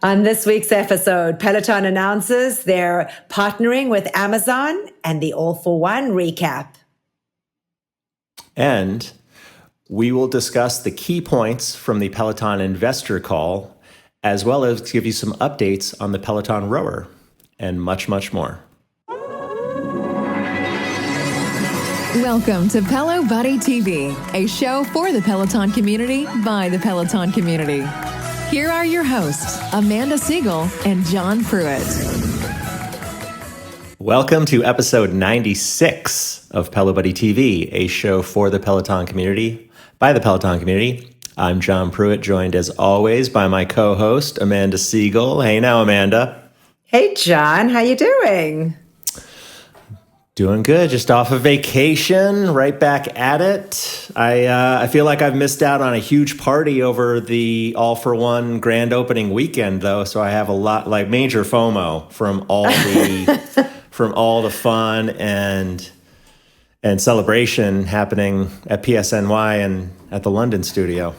On this week's episode, Peloton announces they're partnering with Amazon and the all-for-one recap. And we will discuss the key points from the Peloton investor call, as well as give you some updates on the Peloton Rower, and much, much more. Welcome to Pelo Buddy TV, a show for the Peloton community by the Peloton community. Here are your hosts, Amanda Siegel and John Pruitt. Welcome to episode 96 of Pelo Buddy TV, a show for the Peloton community by the Peloton community. I'm John Pruitt, joined as always by my co-host, Amanda Siegel. Hey now, Amanda. Hey, John. How you doing? Doing good. Just off of vacation, right back at it. I feel like I've missed out on a huge party over the all-for-one grand opening weekend, though. So I have a lot, like major FOMO from all the from all the fun and celebration happening at PSNY and at the London studio.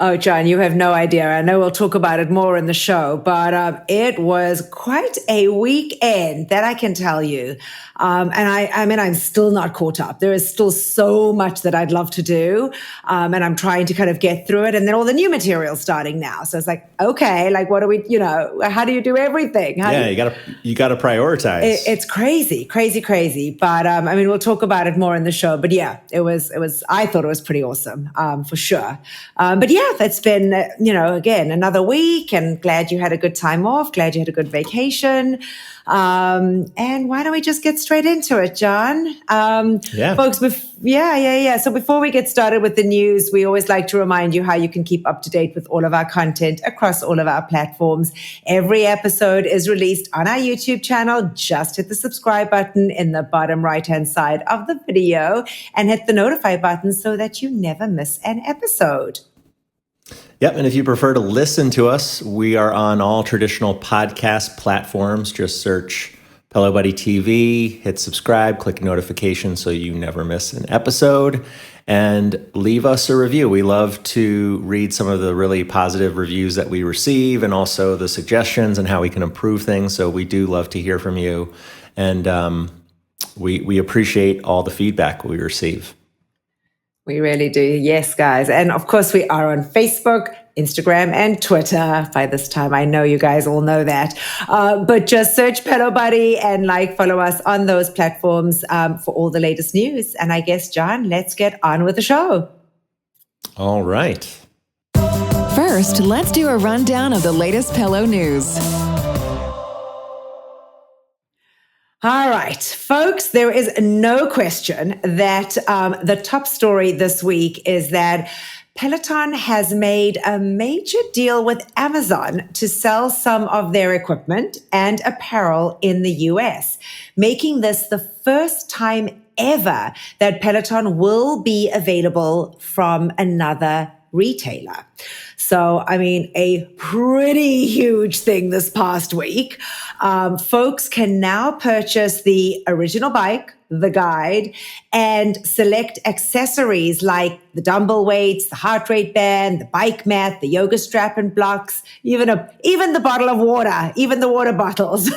Oh, John, you have no idea. I know we'll talk about it more in the show, but it was quite a weekend, that I can tell you. And I mean, I'm still not caught up. There is still so much that I'd love to do. And I'm trying to kind of get through it. And then all the new materials starting now. So it's like, okay, like what do we, how do you do everything? You gotta prioritize. It's crazy. But I mean, we'll talk about it more in the show. But yeah, I thought it was pretty awesome, for sure. But yeah, it's been, again, another week, and glad you had a good time off. Glad you had a good vacation. And why don't we just get straight into it, John? Folks, So before we get started with the news, we always like to remind you how you can keep up to date with all of our content across all of our platforms. Every episode is released on our YouTube channel. Just hit the subscribe button in the bottom right-hand side of the video and hit the notify button so that you never miss an episode. Yep, and if you prefer to listen to us, we are on all traditional podcast platforms. Just search Pelo Buddy TV, hit subscribe, click notification so you never miss an episode, and leave us a review. We love to read some of the really positive reviews that we receive and also the suggestions and how we can improve things. So we do love to hear from you, and we appreciate all the feedback we receive. We really do. Yes, guys. And of course, we are on Facebook, Instagram, and Twitter. By this time, I know you guys all know that. But just search Pelo Buddy and follow us on those platforms for all the latest news. And I guess, John, let's get on with the show. All right. First, let's do a rundown of the latest Pelo news. All right, folks, there is no question that the top story this week is that Peloton has made a major deal with Amazon to sell some of their equipment and apparel in the US, making this the first time ever that Peloton will be available from another retailer. So, I mean, a pretty huge thing this past week. Folks can now purchase the original bike, the guide, and select accessories like the dumbbell weights, the heart rate band, the bike mat, the yoga strap and blocks, even the bottle of water, even the water bottles,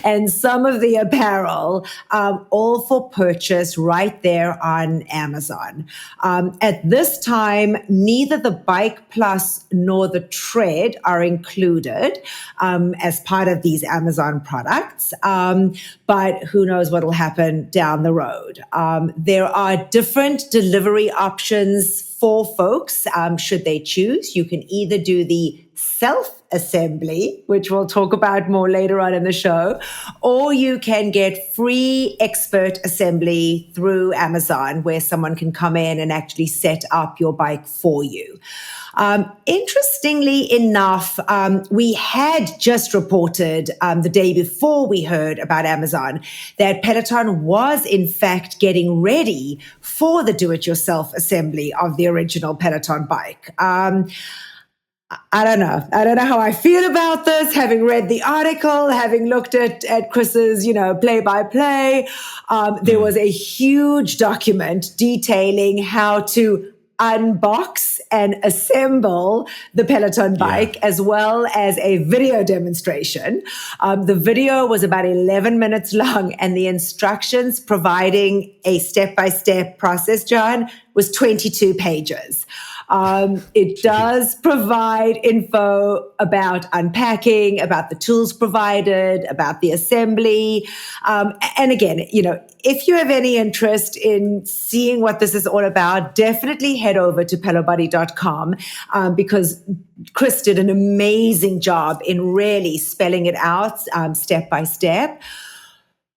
and some of the apparel, all for purchase right there on Amazon. At this time, neither the Bike Plus nor the Tread are included as part of these Amazon products, but who knows what will happen down the road. There are different delivery options for folks, should they choose. You can either do the self-assembly, which we'll talk about more later on in the show, or you can get free expert assembly through Amazon, where someone can come in and actually set up your bike for you. Interestingly enough, we had just reported the day before we heard about Amazon that Peloton was in fact getting ready for the do-it-yourself assembly of the original Peloton bike. I don't know. I don't know how I feel about this, having read the article, having looked at Chris's, play-by-play. There was a huge document detailing how to unbox and assemble the Peloton bike, as well as a video demonstration. The video was about 11 minutes long, and the instructions providing a step-by-step process, John, was 22 pages. It does provide info about unpacking, about the tools provided, about the assembly. And again, if you have any interest in seeing what this is all about, definitely head over to pelobuddy.com because Chris did an amazing job in really spelling it out step by step.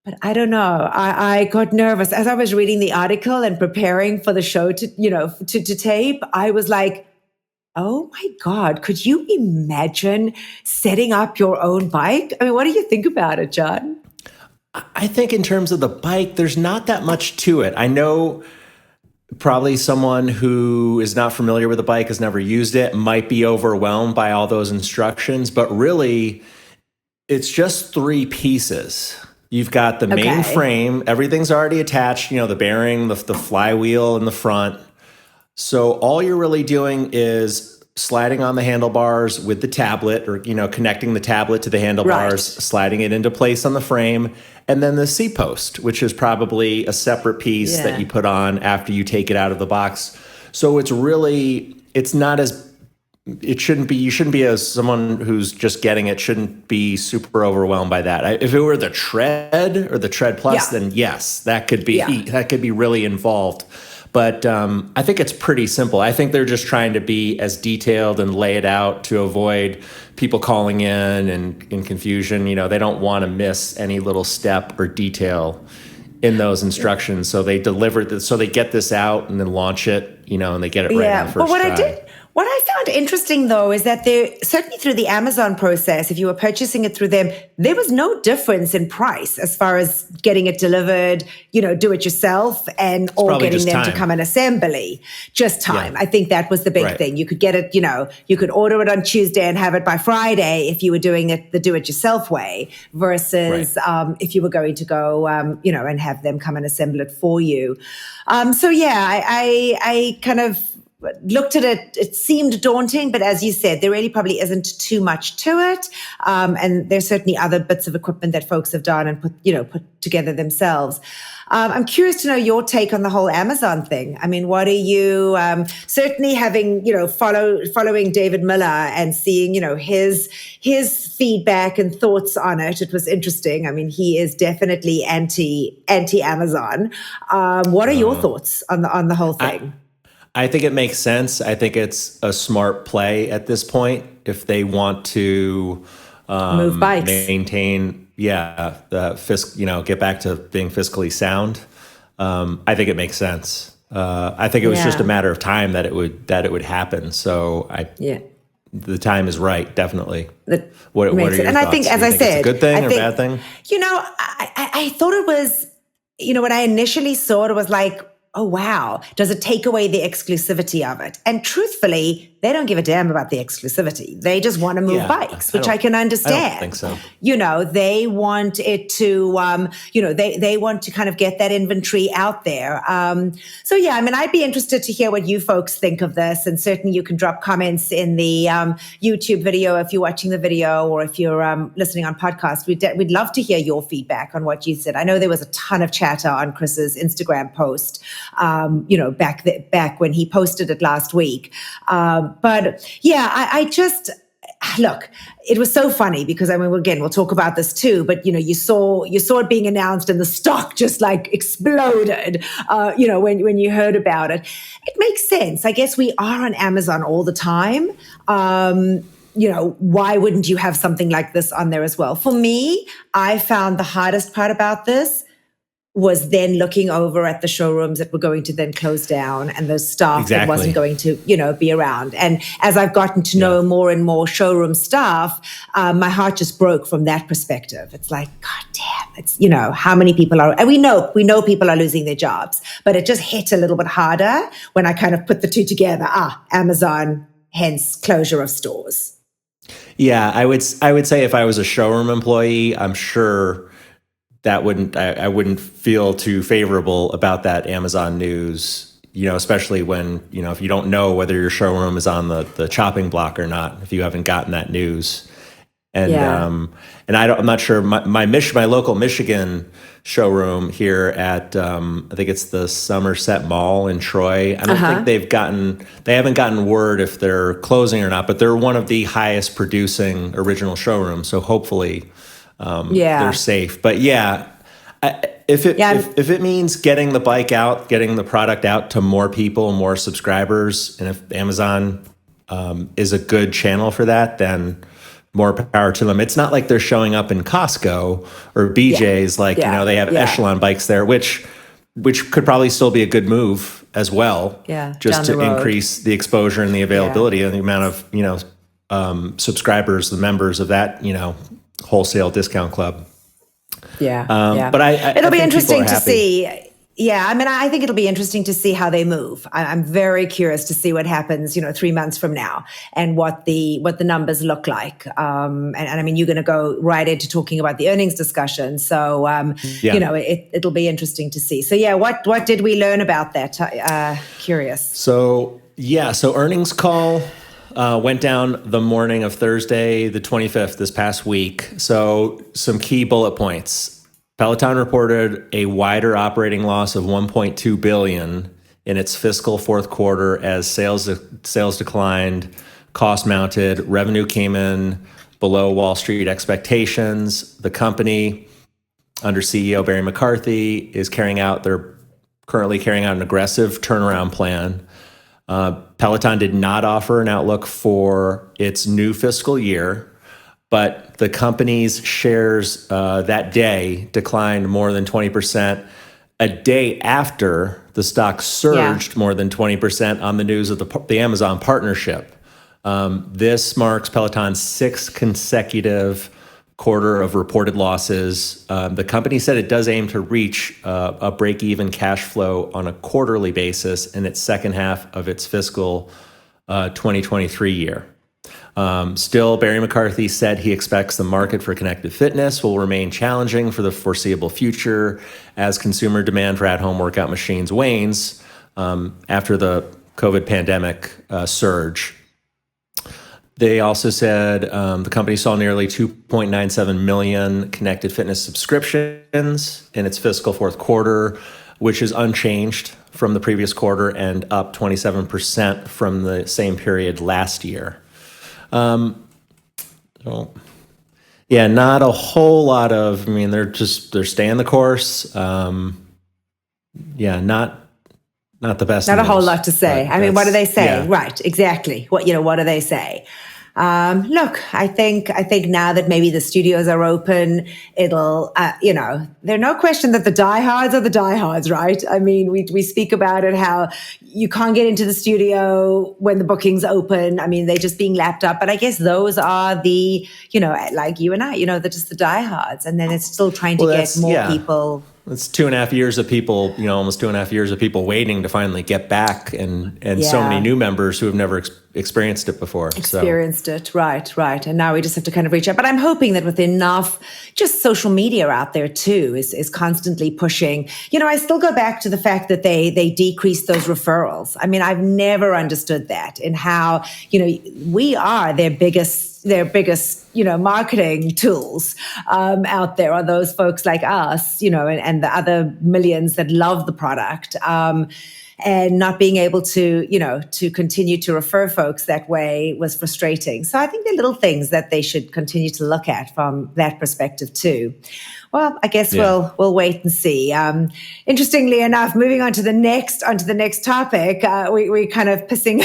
But I don't know. I got nervous as I was reading the article and preparing for the show to tape. I was like, oh my God, could you imagine setting up your own bike? I mean, what do you think about it, John? I think in terms of the bike, there's not that much to it. I know probably someone who is not familiar with the bike, has never used it, might be overwhelmed by all those instructions, but really it's just 3 pieces. You've got the main frame, everything's already attached, the bearing, the flywheel in the front. So all you're really doing is sliding on the handlebars with the tablet or, connecting the tablet to the handlebars, sliding it into place on the frame, and then the seat post, which is probably a separate piece that you put on after you take it out of the box. So you shouldn't be as someone who's just getting it shouldn't be super overwhelmed by that. If it were the Tread or the Tread Plus, then yes, that could be really involved. But I think it's pretty simple. I think they're just trying to be as detailed and lay it out to avoid people calling in and in confusion. They don't want to miss any little step or detail in those instructions. So they they get this out and then launch it, and they get it right on the first try. What I found interesting, though, is that certainly through the Amazon process, if you were purchasing it through them, there was no difference in price as far as getting it delivered, do it yourself, or getting them to come in assembly. Just time. Yeah. I think that was the big thing. You could get it, you could order it on Tuesday and have it by Friday if you were doing it the do-it-yourself way versus if you were going to go, and have them come and assemble it for you. I kind of looked at it, it seemed daunting, but as you said, there really probably isn't too much to it. And there's certainly other bits of equipment that folks have done and put together themselves. I'm curious to know your take on the whole Amazon thing. I mean, what are you, certainly having, following David Miller and seeing, his feedback and thoughts on it. It was interesting. I mean, he is definitely anti-Amazon. What are your thoughts on the whole thing? I think it makes sense. I think it's a smart play at this point if they want to move bikes, maintain, get back to being fiscally sound. I think it makes sense. I think it was just a matter of time that it would happen. So the time is right, definitely. What are your thoughts? And I think, as I said, it's a good thing or bad thing? I thought it was, when I initially saw it, it was like, oh, wow, does it take away the exclusivity of it? And truthfully, they don't give a damn about the exclusivity. They just want to move bikes, which I can understand. I don't think so. They want it to, they want to kind of get that inventory out there. I'd be interested to hear what you folks think of this. And certainly you can drop comments in the YouTube video if you're watching the video or if you're listening on podcast. We'd love to hear your feedback on what you said. I know there was a ton of chatter on Chris's Instagram post, back when he posted it last week. Look, it was so funny because we'll talk about this too, but you saw it being announced and the stock just like exploded, when you heard about it. It makes sense. I guess we are on Amazon all the time. Why wouldn't you have something like this on there as well? For me, I found the hardest part about this was then looking over at the showrooms that were going to then close down and those staff that wasn't going to, be around. And as I've gotten to know more and more showroom staff, my heart just broke from that perspective. It's like, God damn, it's, how many people are, and we know people are losing their jobs, but it just hit a little bit harder when I kind of put the two together. Amazon, hence closure of stores. Yeah, I would say if I was a showroom employee, I'm sure that I wouldn't feel too favorable about that Amazon news. especially when, if you don't know whether your showroom is on the chopping block or not, if you haven't gotten that news. And I'm not sure. My local Michigan showroom here at I think it's the Somerset Mall in Troy. I don't think they haven't gotten word if they're closing or not, but they're one of the highest producing original showrooms. So hopefully they're safe. But if it means getting the bike out, getting the product out to more people, more subscribers, and if Amazon is a good channel for that, then more power to them. It's not like they're showing up in Costco or BJ's, they have echelon bikes there, which could probably still be a good move as well. Yeah, just to increase the exposure and the availability and the amount of subscribers, the members of that wholesale discount club. But it'll be interesting to see. Yeah, I mean, I think it'll be interesting to see how they move. I'm very curious to see what happens, 3 months from now, and what the numbers look like. And I mean, you're going to go right into talking about the earnings discussion, so it'll be interesting to see. So what did we learn about that? Curious. So earnings call went down the morning of Thursday, the 25th, this past week. So some key bullet points. Peloton reported a wider operating loss of $1.2 billion in its fiscal fourth quarter as sales declined, cost mounted, revenue came in below Wall Street expectations. The company, under CEO Barry McCarthy, they're currently carrying out an aggressive turnaround plan. Peloton did not offer an outlook for its new fiscal year, but the company's shares that day declined more than 20%. A day after the stock surged more than 20% on the news of the Amazon partnership. This marks Peloton's sixth consecutive quarter of reported losses. The company said it does aim to reach a break-even cash flow on a quarterly basis in its second half of its fiscal 2023 year. Still, Barry McCarthy said he expects the market for connected fitness will remain challenging for the foreseeable future as consumer demand for at-home workout machines wanes after the COVID pandemic surge. They also said the company saw nearly 2.97 million connected fitness subscriptions in its fiscal fourth quarter, which is unchanged from the previous quarter and up 27% from the same period last year. Not a whole lot of, they're staying the course. Not the best. Not news, a whole lot to say. What do they say? Yeah. Right. Exactly. What do they say? Look, I think now that maybe the studios are open, it'll, there's no question that the diehards are the diehards, right? I mean, we speak about it, how you can't get into the studio when the bookings open. I mean, they're just being lapped up. But I guess those are the, like you and I, they're just the diehards. And then it's still trying to get more people. It's 2.5 years of people, almost 2.5 years of people waiting to finally get back, and so many new members who have never experienced it before. Right. And now we just have to kind of reach out. But I'm hoping that with enough just social media out there too is constantly pushing. I still go back to the fact that they decreased those referrals. I mean, I've never understood that, and how, we are their biggest marketing tools out there are those folks like us, and the other millions that love the product, and not being able to, to continue to refer folks that way was frustrating. So I think they're little things that they should continue to look at from that perspective too. Well, I guess we'll wait and see. Interestingly enough, moving on to the next topic, we kind of pissing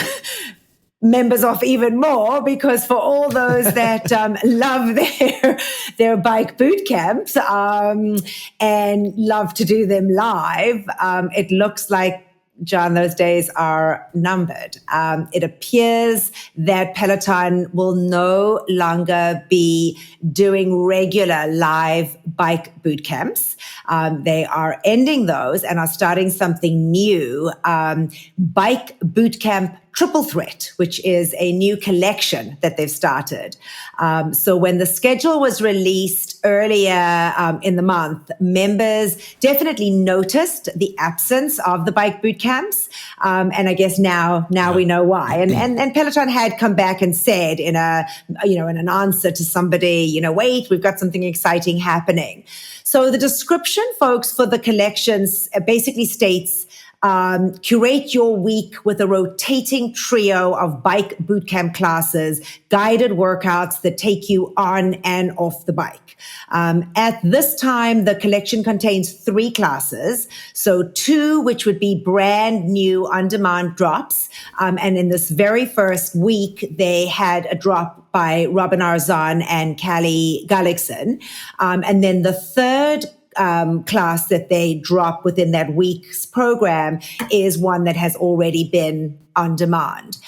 members off even more, because for all those that love their bike boot camps and love to do them live, it looks like, John, those days are numbered. It appears that Peloton will no longer be doing regular live bike boot camps. They are ending those and are starting something new, bike boot camp Triple Threat, which is a new collection that they've started. So when the schedule was released earlier in the month, members definitely noticed the absence of the bike boot camps. And I guess now we know why. And Peloton had come back and said in an answer to somebody, wait, we've got something exciting happening. So the description, folks, for the collections basically states, curate your week with a rotating trio of bike bootcamp classes, guided workouts that take you on and off the bike. At this time, the collection contains 3 classes. So 2, which would be brand new on-demand drops. And in this very first week, they had a drop by Robin Arzon and Callie Gullickson. And then the third class that they drop within that week's program is one that has already been on demand.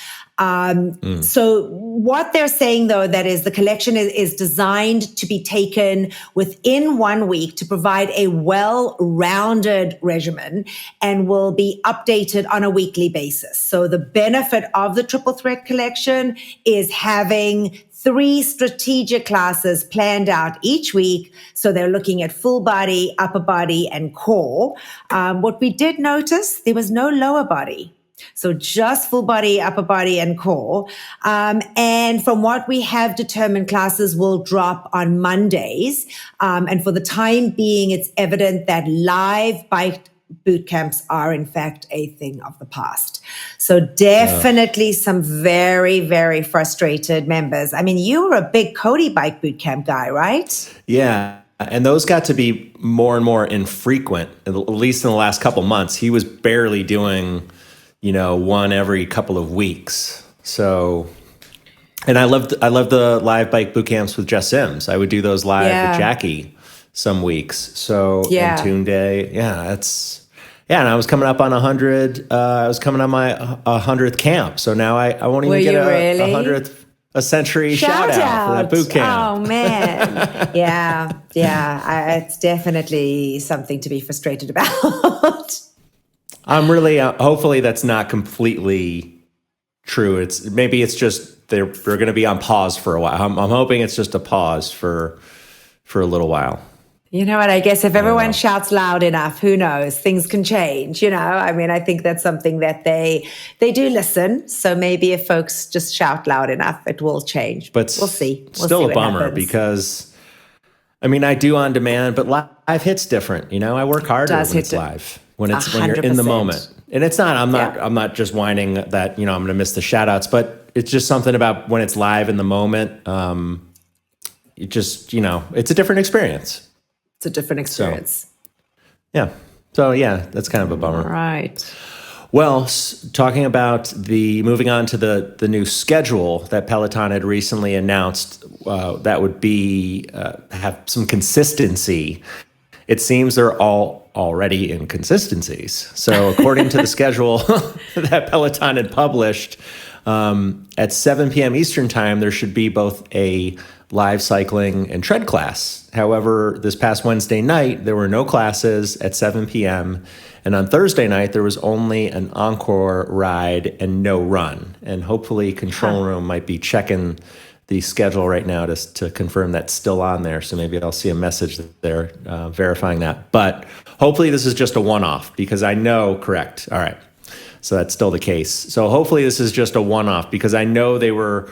So what they're saying, though, that is the collection is designed to be taken within 1 week to provide a well-rounded regimen and will be updated on a weekly basis. So the benefit of the Triple Threat collection is having 3 strategic classes planned out each week. So they're looking at full body, upper body, and core. What we did notice, there was no lower body. So just full body, upper body, and core. And from what we have determined, classes will drop on Mondays. And for the time being, it's evident that live bike boot camps are in fact a thing of the past. So definitely some very, very frustrated members. I mean, you were a big Cody bike boot camp guy, right? Yeah. And those got to be more and more infrequent, at least in the last couple months. He was barely doing, one every couple of weeks. So, and I loved the live bike boot camps with Jess Sims. I would do those live with Jackie some weeks. So, and Tune Day. And I was coming up on 100. I was coming on my 100th camp. So now I won't even get a 100th a century shout out for that boot camp. Oh man. Yeah. It's definitely something to be frustrated about. I'm really, hopefully that's not completely true. Maybe it's just, they're going to be on pause for a while. I'm hoping it's just a pause for a little while. You know what? I guess if everyone shouts loud enough, who knows? Things can change, I mean, I think that's something that they do listen. So maybe if folks just shout loud enough, it will change. But we'll see. Still a bummer because, I mean, I do on demand, but live hits different. I work harder when it's live, when you're in the moment. And it's not, I'm not just whining that, I'm going to miss the shout outs, but it's just something about when it's live in the moment. It just, it's a different experience. It's a different experience. So that's kind of a bummer. All right. Well, talking about moving on to the new schedule that Peloton had recently announced, that would be have some consistency. It seems they're all already inconsistencies. So according to the schedule that Peloton had published, at 7 p.m. Eastern time, there should be both a live cycling and tread class. However, this past Wednesday night, there were no classes at 7 p.m. And on Thursday night, there was only an encore ride and no run. And hopefully Control Room might be checking the schedule right now to confirm that's still on there. So maybe I'll see a message there verifying that. But hopefully this is just a one-off because I know, correct. All right. So that's still the case. So hopefully this is just a one-off because I know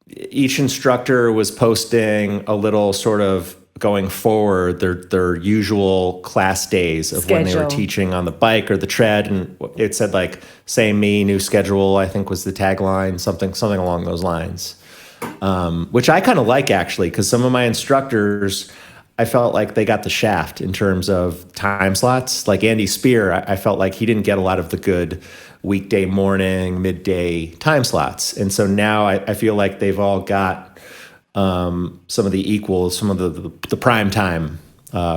each instructor was posting a little sort of going forward their usual class days of when they were teaching on the bike or the tread, and it said like "Same me, new schedule." I think was the tagline, something along those lines, which I kind of like actually because some of my instructors, I felt like they got the shaft in terms of time slots. Like Andy Spear, I felt like he didn't get a lot of the good weekday morning, midday time slots. And so now I feel like they've all got some of the equals, some of the prime time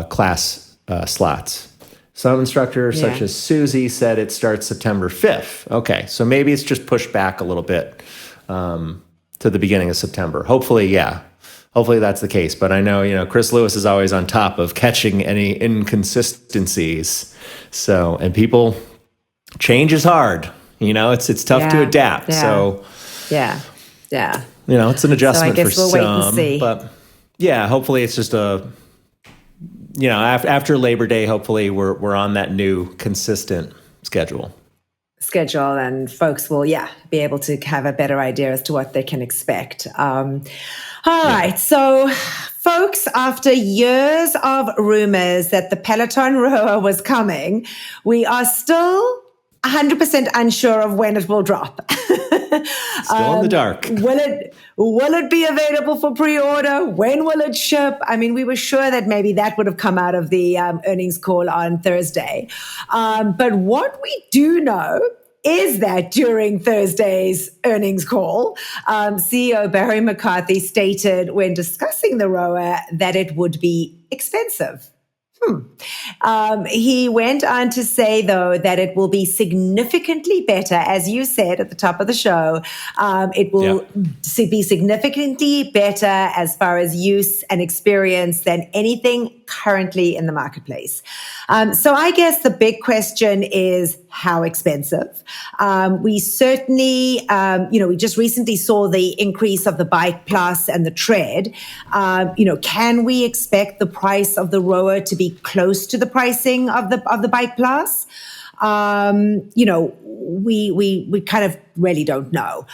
class slots. Some instructors, such as Susie, said it starts September 5th. Okay, so maybe it's just pushed back a little bit to the beginning of September. Hopefully that's the case. But I know, Chris Lewis is always on top of catching any inconsistencies. So, and people... change is hard, It's tough to adapt. Yeah. So yeah. it's an adjustment so I guess for we'll some. wait and see. But yeah, hopefully it's just after Labor Day, hopefully we're on that new consistent schedule, and folks will be able to have a better idea as to what they can expect. All right, so folks, after years of rumors that the Peloton Rower was coming, we are still 100% unsure of when it will drop. Still in the dark. Will it be available for pre-order? When will it ship? I mean, we were sure that maybe that would have come out of the earnings call on Thursday. But what we do know is that during Thursday's earnings call, CEO Barry McCarthy stated when discussing the Rower that it would be expensive. He went on to say, though, that it will be significantly better, as you said at the top of the show. It will be significantly better as far as use and experience than anything currently in the marketplace. So I guess the big question is how expensive. We certainly, we just recently saw the increase of the Bike Plus and the Tread. Can we expect the price of the Rower to be close to the pricing of the Bike Plus? We kind of really don't know.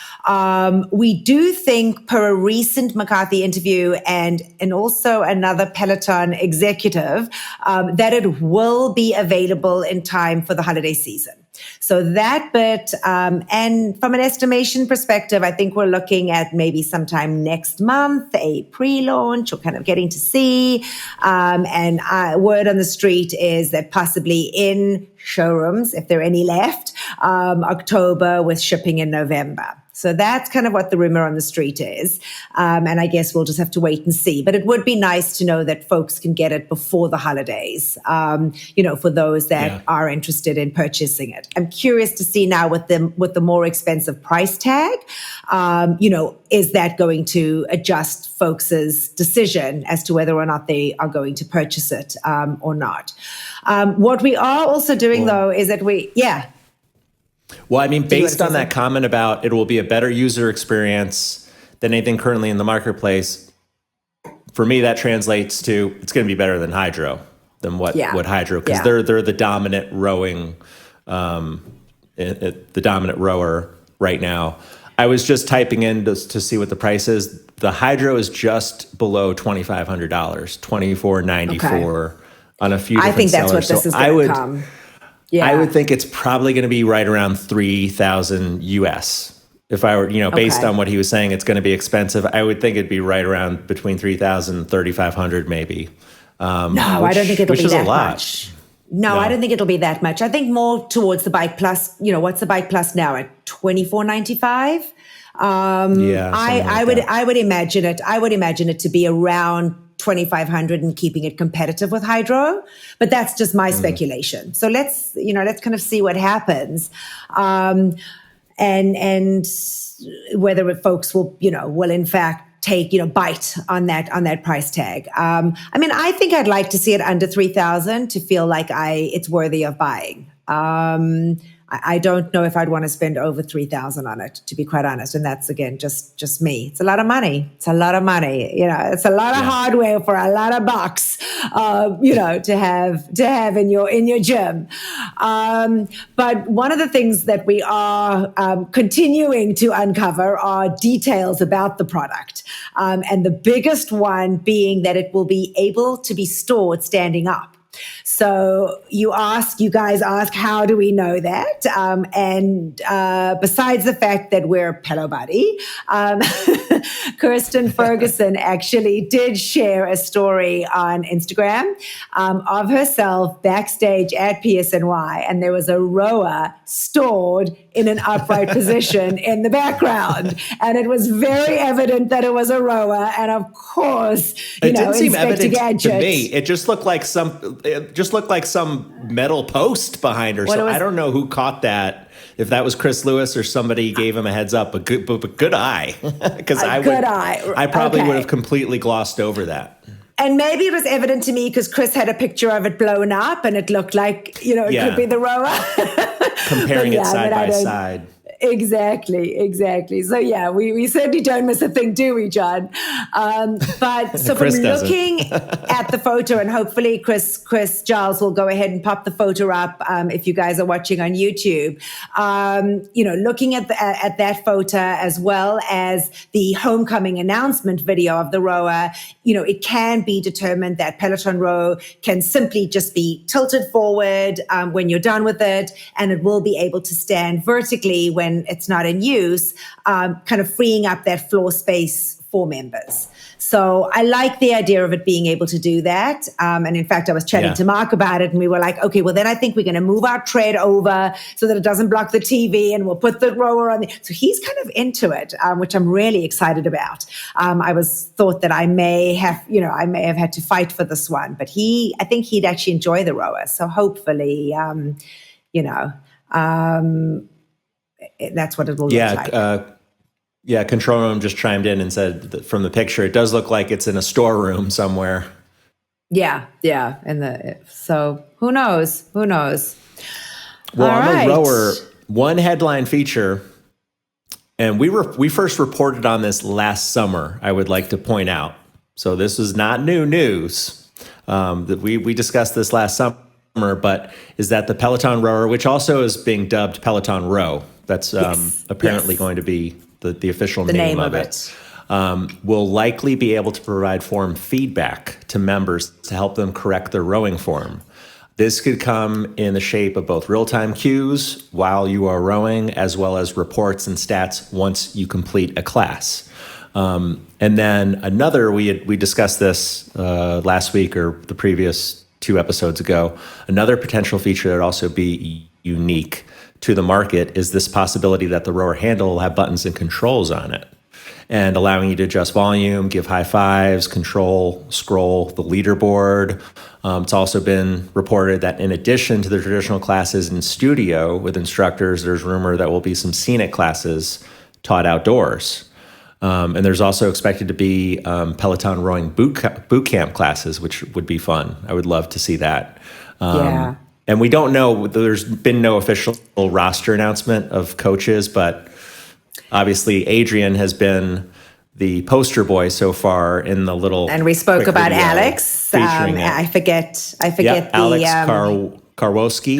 We do think, per a recent McCarthy interview and also another Peloton executive, that it will be available in time for the holiday season. So that bit, and from an estimation perspective, I think we're looking at maybe sometime next month, a pre-launch or kind of getting to see. And word on the street is that possibly in showrooms, if there are any left, October with shipping in November. So that's kind of what the rumor on the street is. And I guess we'll just have to wait and see. But it would be nice to know that folks can get it before the holidays, for those that are interested in purchasing it. I'm curious to see now with the more expensive price tag, is that going to adjust folks' decision as to whether or not they are going to purchase it or not. What we are also doing, though, is that Well, I mean, based on that comment about it will be a better user experience than anything currently in the marketplace, for me, that translates to it's going to be better than Hydro, what Hydro, because they're the dominant rowing, the dominant rower right now. I was just typing in to see what the price is. The Hydro is just below $2,500, $2,494 on a few different sellers. I think that's what this is going to come. Yeah. I would think it's probably going to be right around $3,000 US. If I were, based on what he was saying, it's going to be expensive. I would think it'd be right around between $3,000 and $3,500 maybe. I don't think it'll be that much. No, I don't think it'll be that much. I think more towards the Bike Plus. What's the Bike Plus now at $2,495? I would imagine it. I would imagine it to be around $2,500 and keeping it competitive with Hydro, but that's just my speculation. So let's kind of see what happens, and whether folks will in fact take bite on that price tag. I think I'd like to see it under 3,000 to feel like it's worthy of buying. I don't know if I'd want to spend over 3,000 on it, to be quite honest. And that's, again, just me. It's a lot of money. It's a lot of money. It's a lot of hardware for a lot of bucks, to have in your gym. But one of the things that we are continuing to uncover are details about the product. And the biggest one being that it will be able to be stored standing up. So you guys ask, how do we know that? And besides the fact that we're Pelo Buddy, Kirsten Ferguson actually did share a story on Instagram of herself backstage at PSNY, and there was a rower stored in an upright position in the background, and it was very evident that it was a rower. And of course, it didn't seem evident Gadgets, to me. It just looked like some metal post behind her. So I don't know who caught that. If that was Chris Lewis or somebody gave him a heads up, but good eye, because I probably would have completely glossed over that. And maybe it was evident to me because Chris had a picture of it blown up and it looked like, it could be the rower. Comparing it side by side. Exactly. So yeah, we certainly don't miss a thing, do we, John? But so from looking at the photo, and hopefully Chris Giles will go ahead and pop the photo up if you guys are watching on YouTube. Looking at that photo as well as the homecoming announcement video of the rower, it can be determined that Peloton Row can simply just be tilted forward when you're done with it, and it will be able to stand vertically when it's not in use, kind of freeing up that floor space for members. So I like the idea of it being able to do that. And in fact, I was chatting to Mark about it and we were like, okay, well then I think we're going to move our tread over so that it doesn't block the TV and we'll put the rower on. So he's kind of into it, which I'm really excited about. I thought that I may have had to fight for this one, but I think he'd actually enjoy the rower. So hopefully, that's what it will look like. Control Room just chimed in and said that from the picture, it does look like it's in a storeroom somewhere. Yeah. So who knows? Well, All right. the rower, one headline feature, and we first reported on this last summer, I would like to point out. So this is not new news. That we discussed this last summer, but is that the Peloton Rower, which also is being dubbed Peloton Row, that's apparently going to be the official name of it. Will likely be able to provide form feedback to members to help them correct their rowing form. This could come in the shape of both real-time cues while you are rowing, as well as reports and stats once you complete a class. And then another, we discussed this last week or the previous 2 episodes ago. Another potential feature that would also be unique to the market is this possibility that the rower handle will have buttons and controls on it, and allowing you to adjust volume, give high fives, control, scroll the leaderboard. It's also been reported that in addition to the traditional classes in studio with instructors, there's rumor that will be some scenic classes taught outdoors. And there's also expected to be Peloton rowing boot camp classes, which would be fun. I would love to see that. And we don't know, there's been no official roster announcement of coaches, but obviously Adrian has been the poster boy so far in the little. And we spoke about Alex. I forget Alex Karwoski.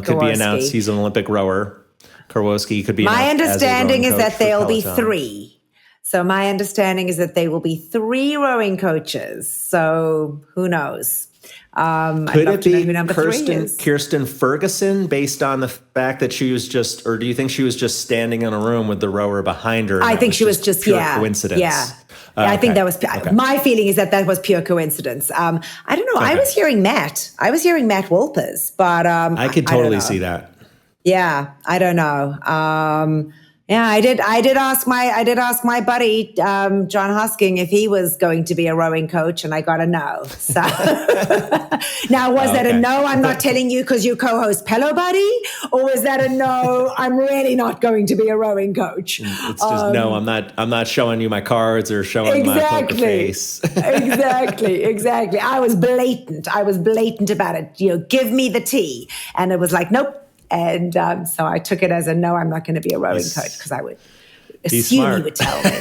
Could be announced. He's an Olympic rower. Karwoski could be announced. My understanding is that there'll be Peloton. 3. So my understanding is that there will be 3 rowing coaches. So who knows? Could it be Kirsten Ferguson, based on the fact that she was just, or do you think she was just standing in a room with the rower behind her? I think she was just pure coincidence. Yeah. I think that was, my feeling is that was pure coincidence. I don't know. I was hearing Matt Wolpers, but I could totally see that. Yeah. I don't know. Yeah, I did ask my buddy, John Hosking, if he was going to be a rowing coach, and I got a no. So now, was that a no? I'm not telling you because you co-host Pelo Buddy, or was that a no? I'm really not going to be a rowing coach. It's just no. I'm not showing you my cards or showing my poker face. Exactly. I was blatant about it. Give me the tea, and it was like, nope. And so I took it as a no, I'm not going to be a rowing coach, because I would assume you would tell me.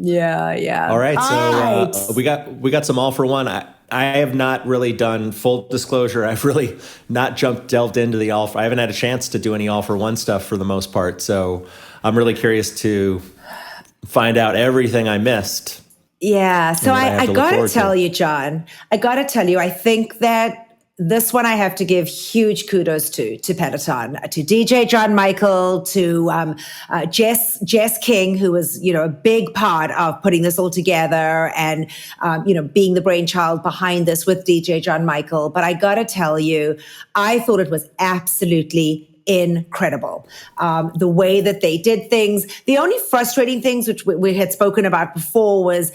Yeah. All right. So we got some all for one. I have not really done, full disclosure, I've really not delved into the all for. I haven't had a chance to do any all for one stuff for the most part. So I'm really curious to find out everything I missed. Yeah. So I got to tell you, John, I think that this one I have to give huge kudos to Peloton, to DJ John Michael, to Jess King, who was, a big part of putting this all together and, being the brainchild behind this with DJ John Michael. But I got to tell you, I thought it was absolutely incredible. The way that they did things. The only frustrating things, which we had spoken about before, was,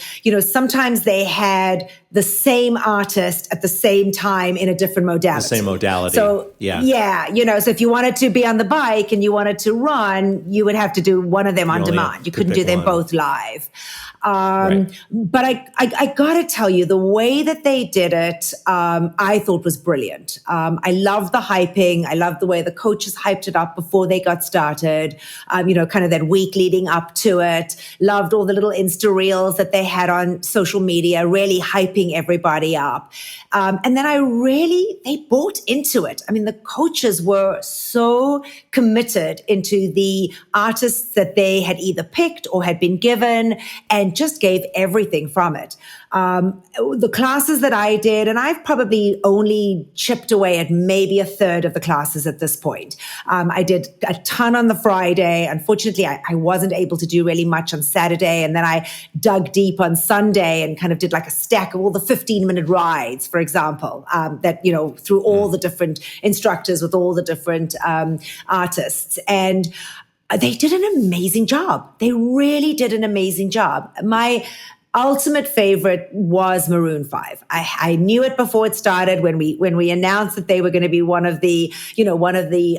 sometimes they had the same artist at the same time in a different modality. The same modality. So, so if you wanted to be on the bike and you wanted to run, you would have to do one of them on demand. You couldn't do them both live. Right. But I gotta tell you, the way that they did it, I thought was brilliant. I love the hyping. I love the way the coaches hyped it up before they got started. Kind of that week leading up to it. Loved all the little Insta reels that they had on social media, really hyping everybody up. And then they bought into it. I mean, the coaches were so committed into the artists that they had either picked or had been given, and just gave everything from it. The classes that I did, and I've probably only chipped away at maybe a third of the classes at this point. I did a ton on the Friday. Unfortunately, I wasn't able to do really much on Saturday. And then I dug deep on Sunday and kind of did like a stack of all the 15-minute rides, for example, through all the different instructors with all the different artists. And they did an amazing job. They really did an amazing job. My ultimate favorite was Maroon 5. I knew it before it started when we announced that they were going to be one of the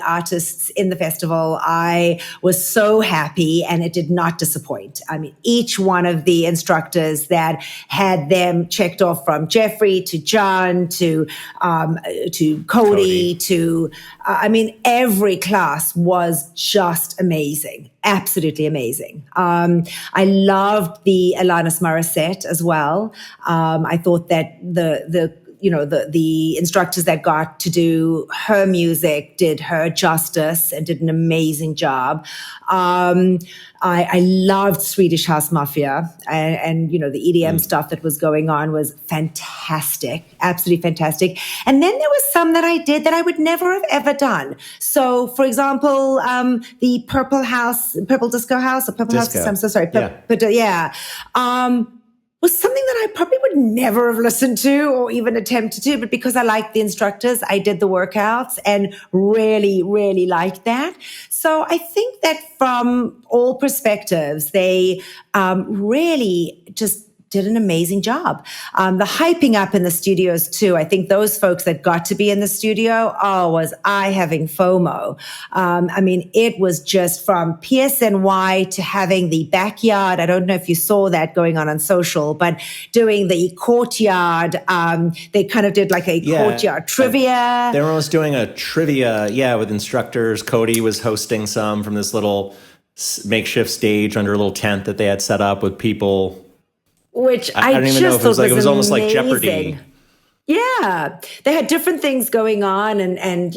artists in the festival. I was so happy, and it did not disappoint. I mean, each one of the instructors that had them checked off, from Jeffrey to John to Cody to every class was just amazing. Absolutely amazing. I loved the Alanis Morissette as well. I thought that the instructors that got to do her music did her justice and did an amazing job. I loved Swedish House Mafia, and the EDM stuff that was going on was fantastic, absolutely fantastic. And then there was some that I did that I would never have ever done. So, for example, the Purple Disco House, or Purple Disco. House. I'm so sorry, was something that I probably would never have listened to or even attempted to, but because I liked the instructors, I did the workouts and really, really liked that. So I think that from all perspectives, they really just did an amazing job. The hyping up in the studios too. I think those folks that got to be in the studio, was I having FOMO. It was just from PSNY to having the backyard. I don't know if you saw that going on social, but doing the courtyard. They kind of did like a courtyard trivia. They were almost doing a trivia, with instructors. Cody was hosting some from this little makeshift stage under a little tent that they had set up with people. Which I don't even know if it was like, it was almost like Jeopardy. Yeah, they had different things going on, and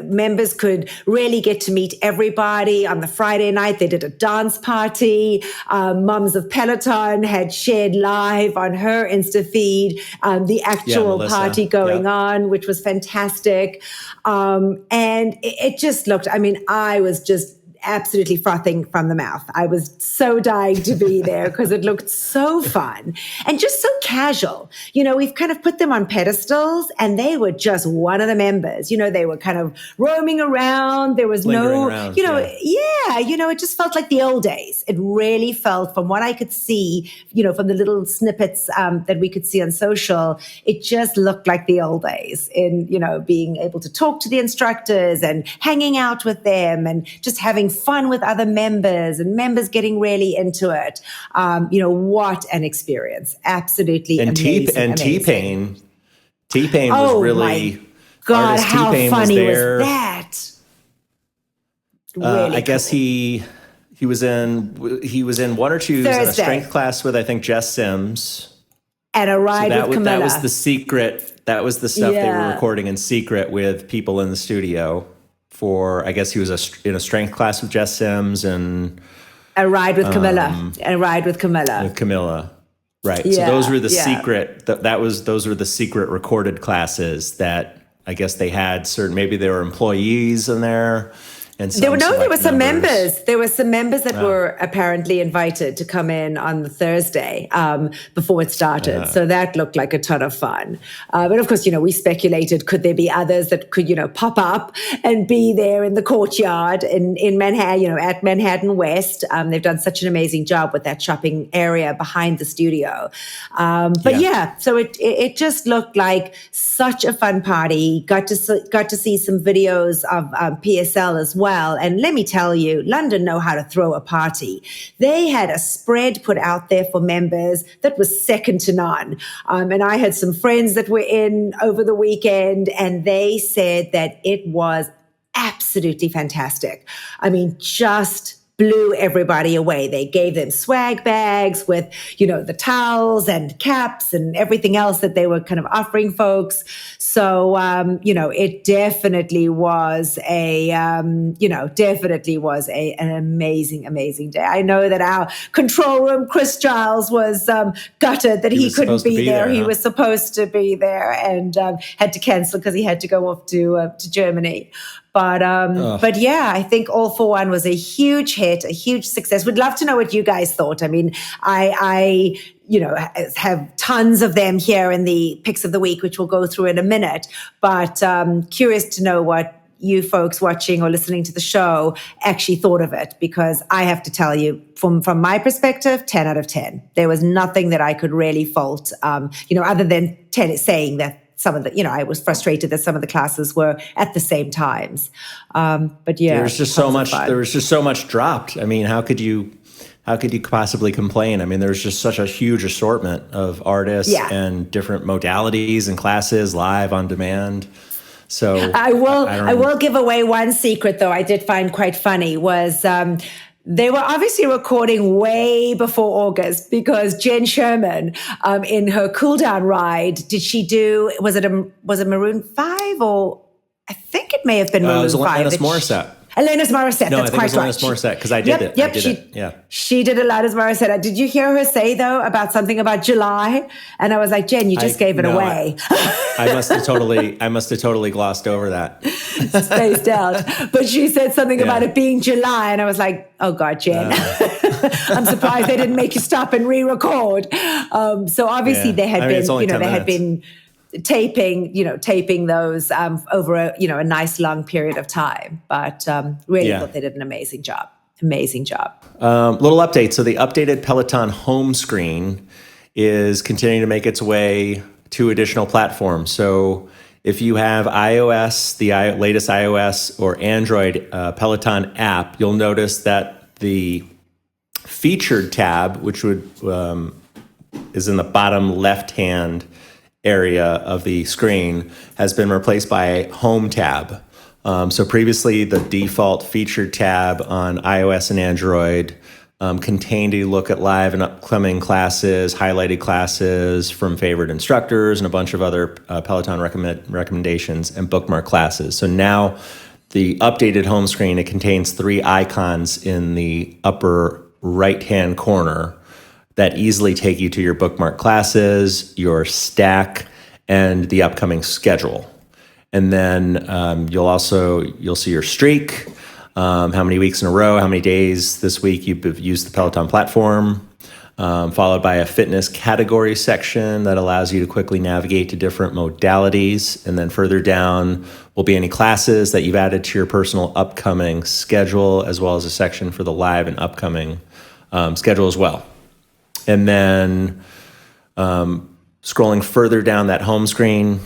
members could really get to meet everybody. On the Friday night, they did a dance party. Mums of Peloton had shared live on her Insta feed the actual party going on, which was fantastic. And it just looked, I was just absolutely frothing from the mouth. I was so dying to be there because it looked so fun and just so casual. We've kind of put them on pedestals, and they were just one of the members. They were kind of roaming around. There was it just felt like the old days. It really felt, from what I could see, from the little snippets that we could see on social, it just looked like the old days in, being able to talk to the instructors and hanging out with them and just having fun with other members, and members getting really into it. What an experience. Absolutely amazing. T-Pain was really... my God, how T-Pain funny was that? Really I guess he was in one or two in a strength class with, I think, Jess Sims. And a ride with Camilla. That was the secret. That was the stuff they were recording in secret with people in the studio. I guess he was in a strength class with Jess Sims, and a ride with Camilla. With Camilla, right? So those were the secret. Those were the secret recorded classes that I guess they had certain. Maybe there were employees in there, And There were select some members. members. There were some members that were apparently invited to come in on the Thursday before it started. So that looked like a ton of fun. But of course, we speculated, could there be others that could, pop up and be there in the courtyard in Manhattan, at Manhattan West. They've done such an amazing job with that shopping area behind the studio. So it just looked like such a fun party. Got to see some videos of PSL as well. And let me tell you, London know how to throw a party. They had a spread put out there for members that was second to none. And I had some friends that were in over the weekend, and they said that it was absolutely fantastic. I mean, just blew everybody away. They gave them swag bags with, the towels and caps and everything else that they were kind of offering folks. So, it definitely was an amazing, amazing day. I know that our control room, Chris Giles, was gutted that he couldn't be there. He was supposed to be there and had to cancel because he had to go off to Germany. But yeah, I think All for One was a huge hit, a huge success. We'd love to know what you guys thought. I mean, I have tons of them here in the picks of the week, which we'll go through in a minute. But curious to know what you folks watching or listening to the show actually thought of it, because I have to tell you, from my perspective, 10 out of 10. There was nothing that I could really fault, other than saying that some of the, I was frustrated that some of the classes were at the same times. But yeah, there was just so much dropped. I mean, how could you possibly complain? I mean, there's just such a huge assortment of artists and different modalities and classes, live, on demand. So I will give away one secret, though, I did find quite funny, was they were obviously recording way before August, because Jen Sherman, in her cool down ride, was it Maroon 5, or I think it may have been Maroon 5. Alanis Morissette, no, that's quite right. Alanis Morissette, because I did it. She did Alanis Morissette. Did you hear her say, though, about something about July? And I was like, Jen, you just gave it away. I must have totally glossed over that. Spaced out. But she said something about it being July, and I was like, oh God, Jen. I'm surprised they didn't make you stop and re-record. So obviously they had been taping those over a nice long period of time. But really thought they did an amazing job. Amazing job. Little update. So the updated Peloton home screen is continuing to make its way to additional platforms. So if you have iOS, the latest iOS or Android Peloton app, you'll notice that the featured tab, which is in the bottom left-hand area of the screen, has been replaced by a home tab. So previously, the default featured tab on iOS and Android contained a look at live and upcoming classes, highlighted classes from favorite instructors, and a bunch of other Peloton recommendations and bookmark classes. So now the updated home screen, it contains 3 icons in the upper right-hand corner that easily take you to your bookmark classes, your stack, and the upcoming schedule. And then you'll see your streak, how many weeks in a row, how many days this week you've used the Peloton platform, followed by a fitness category section that allows you to quickly navigate to different modalities. And then further down will be any classes that you've added to your personal upcoming schedule, as well as a section for the live and upcoming schedule as well. And then scrolling further down that home screen,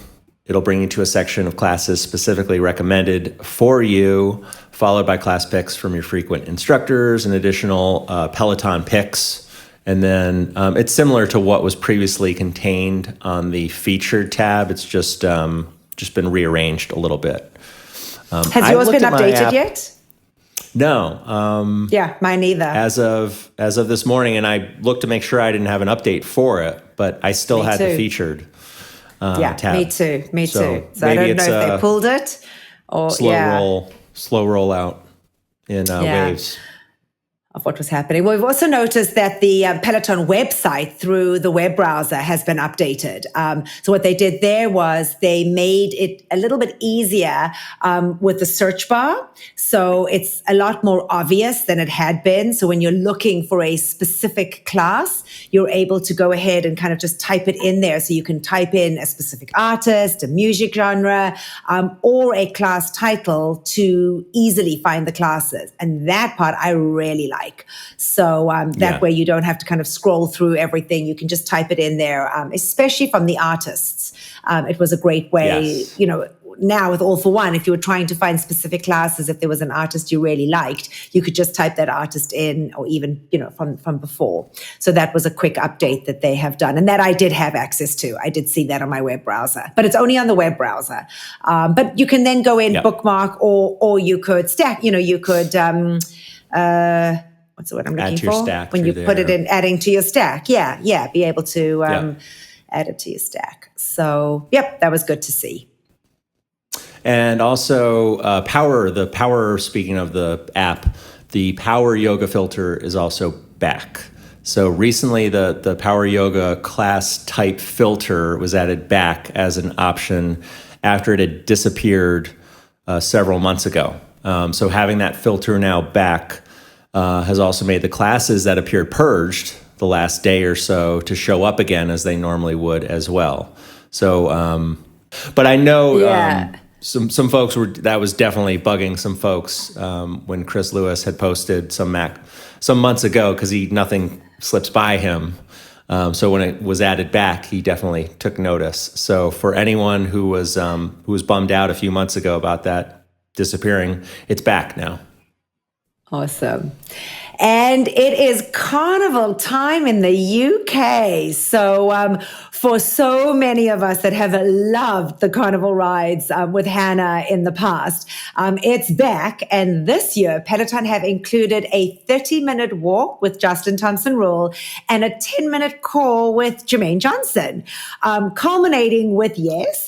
it'll bring you to a section of classes specifically recommended for you, followed by class picks from your frequent instructors and additional Peloton picks. And then it's similar to what was previously contained on the featured tab. It's just been rearranged a little bit. Has yours been updated yet? No. Yeah, mine neither. As of this morning, and I looked to make sure I didn't have an update for it, but I still had the featured tab. Me too. So I don't know if they pulled it or slow roll out in waves. of what was happening. Well, we've also noticed that the Peloton website through the web browser has been updated. So what they did there was they made it a little bit easier with the search bar. So it's a lot more obvious than it had been. So when you're looking for a specific class, you're able to go ahead and kind of just type it in there. So you can type in a specific artist, a music genre, or a class title to easily find the classes. And that part I really like. So that way you don't have to kind of scroll through everything. You can just type it in there, especially from the artists. It was a great way, now with All for One, if you were trying to find specific classes, if there was an artist you really liked, you could just type that artist in, or even, from before. So that was a quick update that they have done. And that I did have access to. I did see that on my web browser, but it's only on the web browser. But you can then go in, bookmark, or you could stack, you could, what's the word I'm looking for? Stack when you put it in, adding to your stack. Yeah. Be able to add it to your stack. So, that was good to see. And also Power, speaking of the app, the Power Yoga filter is also back. So recently the Power Yoga class type filter was added back as an option after it had disappeared several months ago. So having that filter now back has also made the classes that appeared purged the last day or so to show up again as they normally would as well. So, but I know some folks that was definitely bugging some folks when Chris Lewis had posted some months ago, because nothing slips by him. So when it was added back, he definitely took notice. So for anyone who was bummed out a few months ago about that disappearing, it's back now. Awesome. And it is carnival time in the UK. So for so many of us that have loved the carnival rides with Hannah in the past, it's back. And this year, Peloton have included a 30-minute walk with Justin Thompson-Rule and a 10-minute call with Jermaine Johnson, culminating with,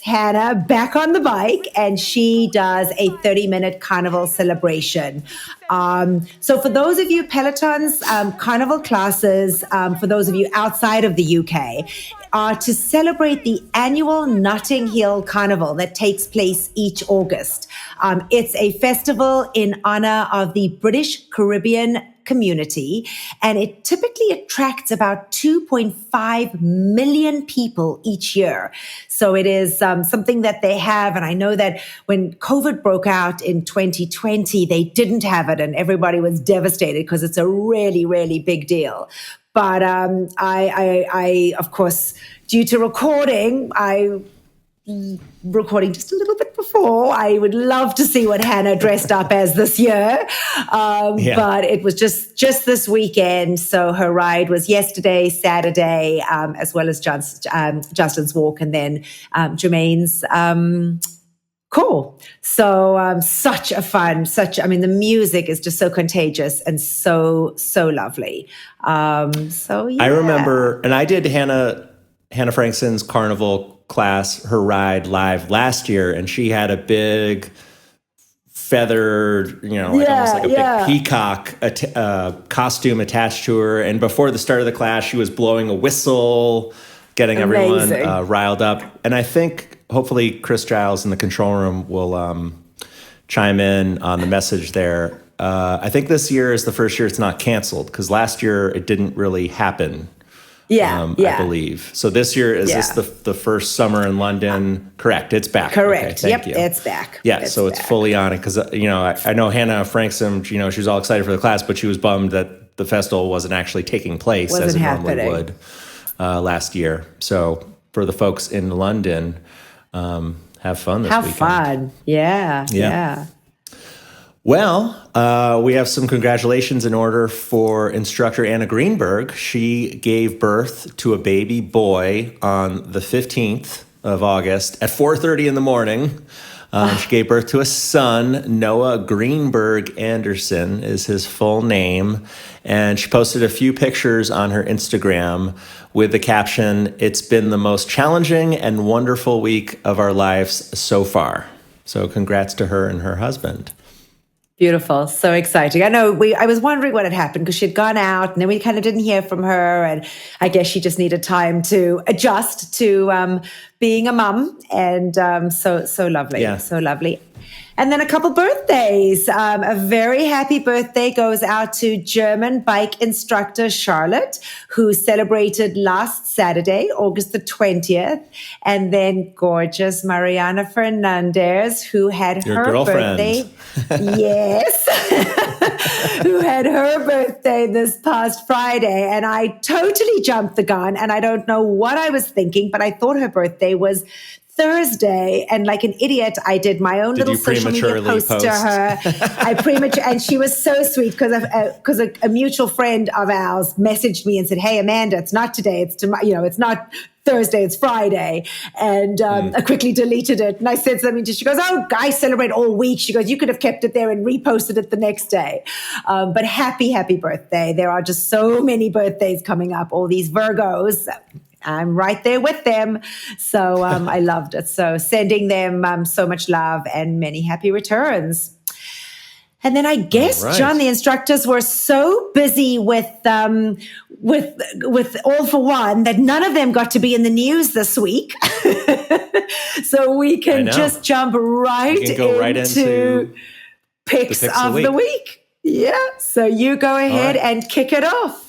Hannah back on the bike, and she does a 30-minute carnival celebration. So for those of you Peloton's carnival classes, for those of you outside of the UK, are to celebrate the annual Notting Hill Carnival that takes place each August. It's a festival in honor of the British Caribbean community, and it typically attracts about 2.5 million people each year. So it is something that they have, and I know that when COVID broke out in 2020, they didn't have it, and everybody was devastated because it's a really, really big deal. But I, of course, due to recording just a little bit before, I would love to see what Hannah dressed up as this year. But it was just this weekend. So her ride was yesterday, Saturday, as well as Justin's walk, and then Jermaine's call. So such a fun, the music is just so contagious and so lovely. I remember, and I did Hannah Frankson's carnival class, her ride live last year, and she had a big feathered, almost like a big peacock costume attached to her. And before the start of the class, she was blowing a whistle, getting everyone riled up. And I think hopefully Chris Giles in the control room will chime in on the message there. I think this year is the first year it's not canceled, because last year it didn't really happen. I believe. So this year, is this the first summer in London? Correct. It's back. Correct. Okay, thank you. It's back. It's fully on it, because, I know Hannah Frankson, she was all excited for the class, but she was bummed that the festival wasn't actually taking place as it normally would last year. So for the folks in London, have fun this weekend. Have fun. Yeah. Well, we have some congratulations in order for instructor Anna Greenberg. She gave birth to a baby boy on the 15th of August at 4:30 in the morning. She gave birth to a son. Noah Greenberg Anderson is his full name. And she posted a few pictures on her Instagram with the caption, "It's been the most challenging and wonderful week of our lives so far." So congrats to her and her husband. Beautiful. So exciting. I know I was wondering what had happened because she'd gone out and then we kind of didn't hear from her. And I guess she just needed time to adjust to being a mum. And so lovely. Yeah. So lovely. And then a couple birthdays. A very happy birthday goes out to German bike instructor Charlotte, who celebrated last Saturday, August the 20th. And then gorgeous Mariana Fernandez, who had Your her girlfriend. birthday. Yes. Who had her birthday this past Friday. And I totally jumped the gun. And I don't know what I was thinking, but I thought her birthday was Thursday, and like an idiot, I did my own little social media post to her. And she was so sweet because a mutual friend of ours messaged me and said, "Hey, Amanda, it's not today. It's tomorrow. It's not Thursday. It's Friday." And I quickly deleted it. And I said something to. She goes, "Oh, I celebrate all week." She goes, "You could have kept it there and reposted it the next day." But happy birthday! There are just so many birthdays coming up. All these Virgos. I'm right there with them. So I loved it. So sending them so much love and many happy returns. And then I guess, right. John, the instructors were so busy with All for One that none of them got to be in the news this week. So we can just jump into picks of the week. Yeah. So you go ahead and kick it off.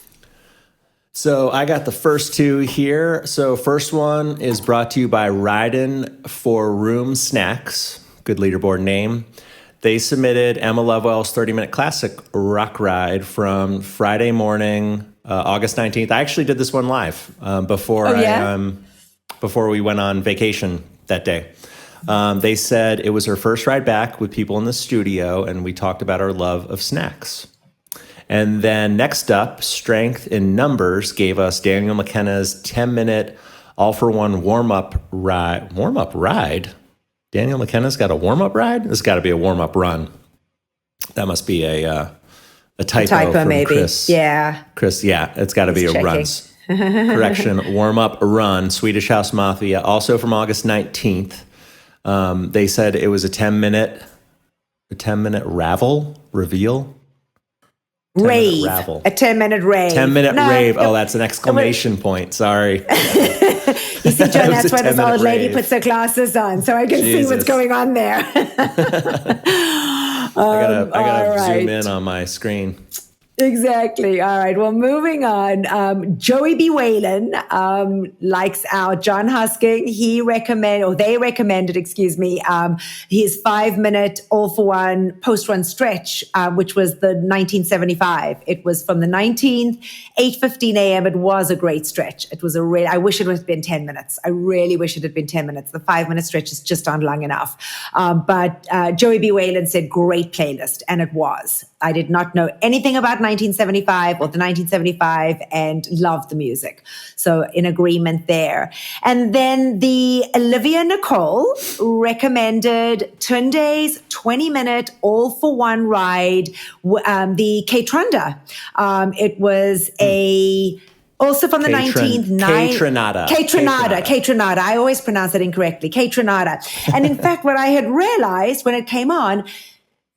So I got the first two here. So first one is brought to you by Ridin' for Room Snacks. Good leaderboard name. They submitted Emma Lovewell's 30-minute classic rock ride from Friday morning, August 19th. I actually did this one live before we went on vacation that day. They said it was her first ride back with people in the studio, and we talked about our love of snacks. And then next up, Strength in Numbers gave us Daniel McKenna's 10-minute all-for-one warm-up ride. Warm-up ride? Daniel McKenna's got a warm-up ride? This has got to be a warm-up run. That must be a typo from maybe. Chris. Chris, it's got to be a checking. runs. Correction, warm-up run, Swedish House Mafia, also from August 19th. They said it was a 10-minute reveal. Rave. Ravel. A 10-minute rave. 10-minute rave. Oh, that's an exclamation point. Sorry. You see, John, that's why this old lady puts her glasses on, so I can see what's going on there. I gotta zoom in on my screen. Exactly. All right. Well, moving on. Joey B. Whalen likes our John Husking. They recommended, his 5-minute all-for-one post-run stretch, which was the 1975. It was from the 19th, 8:15 a.m. It was a great stretch. It was I wish it had been 10 minutes. I really wish it had been 10 minutes. The 5-minute stretch is just not long enough. But Joey B. Whalen said, great playlist. And it was. I did not know anything about 1975 or the 1975 and loved the music. So in agreement there. And then the Olivia Nicole recommended Tunde's 20-minute all-for-one ride, the K-Trunda. It was also from the 19th. K-Tronada. I always pronounce it incorrectly. K-Tronada. And in fact, what I had realized when it came on,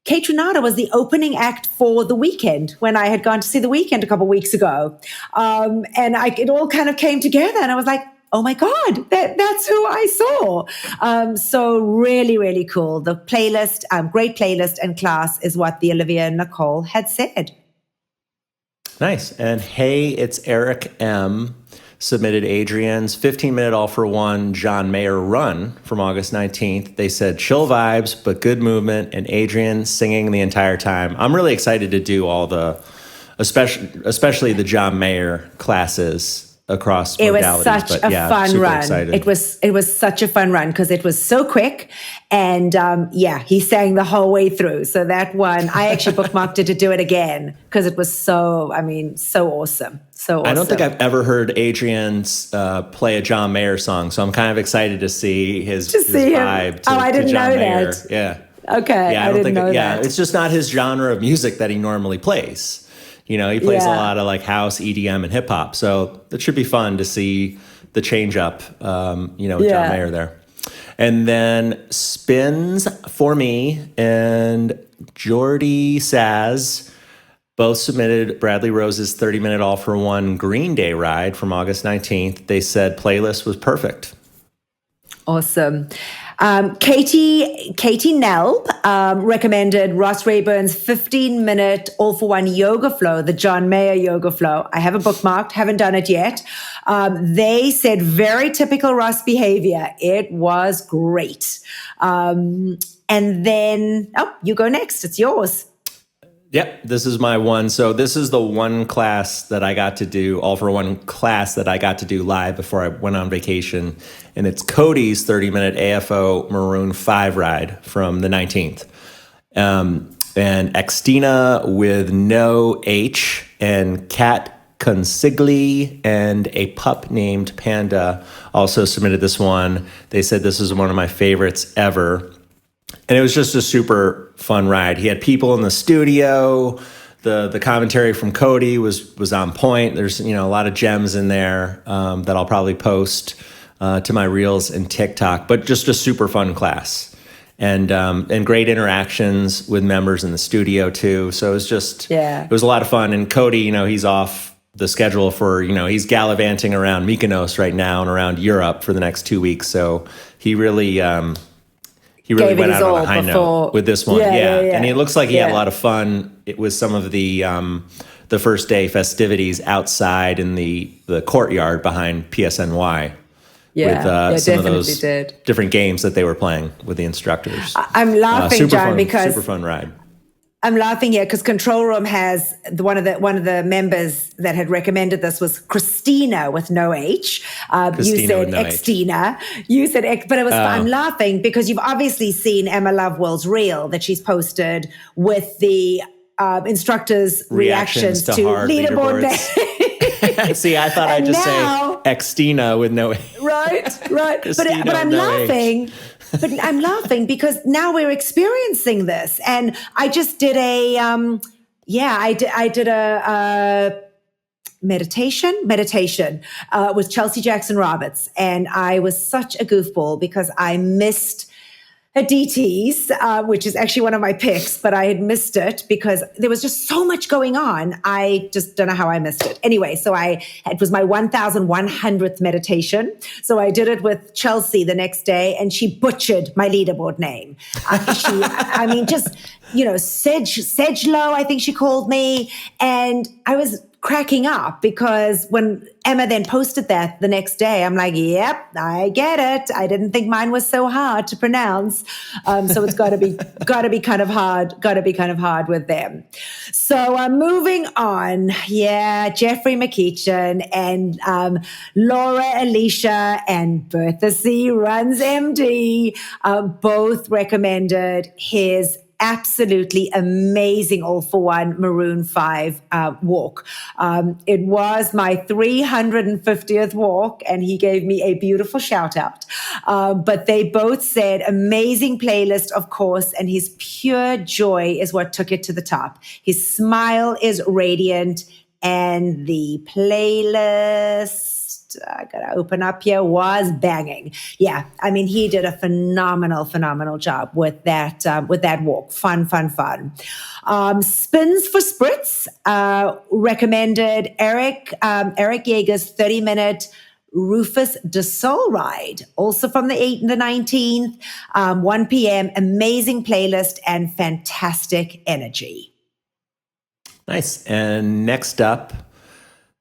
K-Tronada was the opening act for The Weeknd when I had gone to see The Weeknd a couple of weeks ago. It all kind of came together and I was like, oh my God, that's who I saw. So really, really cool. The playlist, great playlist and class is what the Olivia Nicole had said. Nice. And hey, it's Eric M. submitted Adrian's 15-minute all-for-one John Mayer run from August 19th. They said chill vibes, but good movement, and Adrian singing the entire time. I'm really excited to do all especially the John Mayer classes across modalities. It was such a fun run. Excited. It was such a fun run because it was so quick, and he sang the whole way through. So that one, I actually bookmarked it to do it again because it was so awesome. So awesome. I don't think I've ever heard Adrian's play a John Mayer song, so I'm kind of excited to see his vibe. I didn't know Mayer. that. Yeah. Okay. Yeah, I don't think that. Yeah, it's just not his genre of music that he normally plays. You know, he plays a lot of like house, EDM, and hip hop. So it should be fun to see the change up, with John Mayer there. And then Spins for Me and Jordy Saz both submitted Bradley Rose's 30-minute all-for-one Green Day ride from August 19th. They said playlist was perfect. Awesome. Katie Nell recommended Ross Rayburn's 15-minute all-for-one yoga flow, the John Mayer yoga flow. I have it bookmarked, haven't done it yet. They said very typical Ross behavior. It was great. And then, you go next. It's yours. Yep, this is my one. So this is the one class that I got to do, all for one class that I got to do live before I went on vacation. And it's Cody's 30-minute AFO Maroon 5 ride from the 19th. And Xtina with no H and Kat Consigli and a pup named Panda also submitted this one. They said this is one of my favorites ever. And it was just a super fun ride. He had people in the studio. The commentary from Cody was on point. There's a lot of gems in there that I'll probably post to my Reels and TikTok. But just a super fun class, and great interactions with members in the studio too. So it was just it was a lot of fun. And Cody, he's off the schedule for he's gallivanting around Mykonos right now and around Europe for the next 2 weeks. So he really. He really went out on a high note with this one. Yeah. And it looks like he had a lot of fun. It was some of the first day festivities outside in the courtyard behind PSNY. With some of those different games that they were playing with the instructors. I'm laughing, John, because super fun ride. I'm laughing here because Control Room has one of the members that had recommended this was Christina with no H. You said Xtina. You said but it was fun. I'm laughing because you've obviously seen Emma Lovewell's reel that she's posted with the instructors' reactions to leaderboard names. See, I thought I'd just say Xtina with no H. Right. But I'm laughing. But I'm laughing because now we're experiencing this. And I just did I did a meditation with Chelsea Jackson Roberts. And I was such a goofball because I missed a DT's, which is actually one of my picks, but I had missed it because there was just so much going on. I just don't know how I missed it. Anyway, so it was my 1,100th meditation. So I did it with Chelsea the next day and she butchered my leaderboard name. Sedgelow, I think she called me. And I was cracking up because when Emma then posted that the next day, I'm like, yep, I get it. I didn't think mine was so hard to pronounce. So it's got to be kind of hard with them. So moving on. Yeah. Jeffrey McEachin and Laura Alicia and Bertha C. Runs MD both recommended his absolutely amazing all-for-one Maroon 5 walk. It was my 350th walk, and he gave me a beautiful shout-out. But they both said amazing playlist, of course, and his pure joy is what took it to the top. His smile is radiant, and the playlist, I gotta open up here, was banging. Yeah, I mean, he did a phenomenal job with that walk. Fun. Spins for Spritz recommended Eric Yeager's 30-minute Rufus de Sol ride, also from the 8th and the 19th, 1 p.m. Amazing playlist and fantastic energy. Nice. And next up,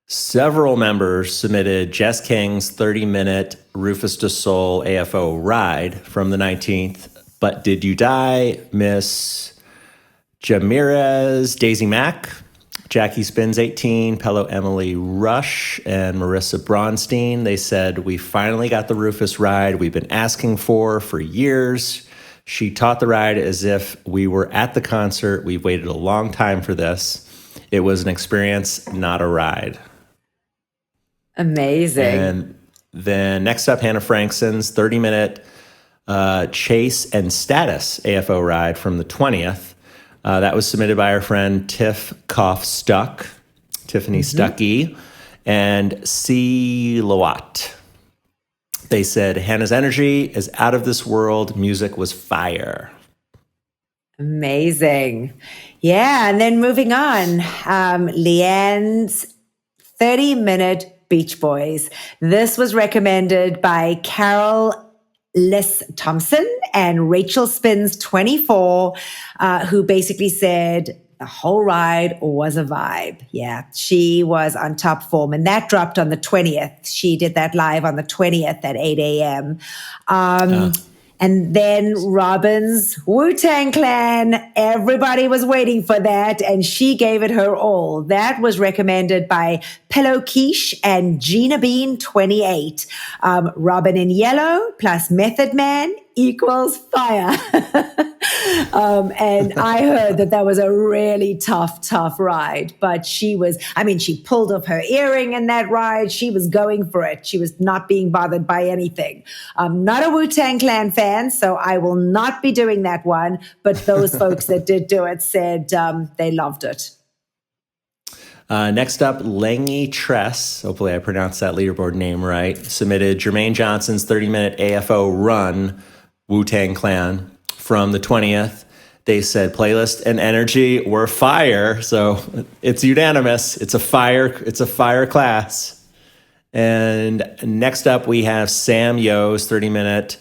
several members submitted Jess King's 30-minute Rufus de Sol AFO ride from the 19th. But Did You Die, Miss Jamirez, Daisy Mack, Jackie Spins 18, Pello Emily Rush, and Marissa Braunstein. They said, we finally got the Rufus ride we've been asking for years. She taught the ride as if we were at the concert. We've waited a long time for this. It was an experience, not a ride. Amazing. And then next up, Hannah Frankson's 30-minute Chase and Status AFO ride from the 20th. That was submitted by our friend Tiffany Stuckey, and C. Lawat. They said, Hannah's energy is out of this world. Music was fire. Amazing. Yeah. And then moving on, Leanne's 30-minute Beach Boys. This was recommended by Carol Liss Thompson and Rachel Spins 24, who basically said the whole ride was a vibe. Yeah, she was on top form, and that dropped on the 20th. She did that live on the 20th at 8 a.m. And then Robin's Wu-Tang Clan, everybody was waiting for that, and she gave it her all. That was recommended by Pillow Quiche and Gina Bean 28. Robin in yellow plus Method Man equals fire. And I heard that was a really tough ride, but she pulled off her earring in that ride. She was going for it. She was not being bothered by anything. I'm not a Wu-Tang Clan fan, so I will not be doing that one. But those folks that did do it said they loved it. Next up, Langy Tress, hopefully I pronounced that leaderboard name right, submitted Jermaine Johnson's 30-minute AFO run, Wu-Tang Clan, from the 20th. They said playlist and energy were fire, so it's unanimous. It's a fire class. And next up, we have Sam Yo's 30-minute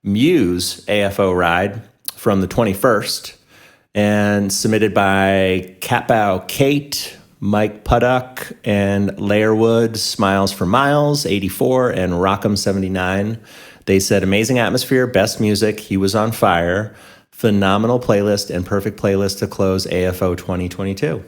Muse AFO ride from the 21st, and submitted by Catbow Kate, Mike Puddock, and Layerwood, Smiles for Miles, 84, and Rockham, 79. They said amazing atmosphere, best music, he was on fire, phenomenal playlist, and perfect playlist to close AFO 2022.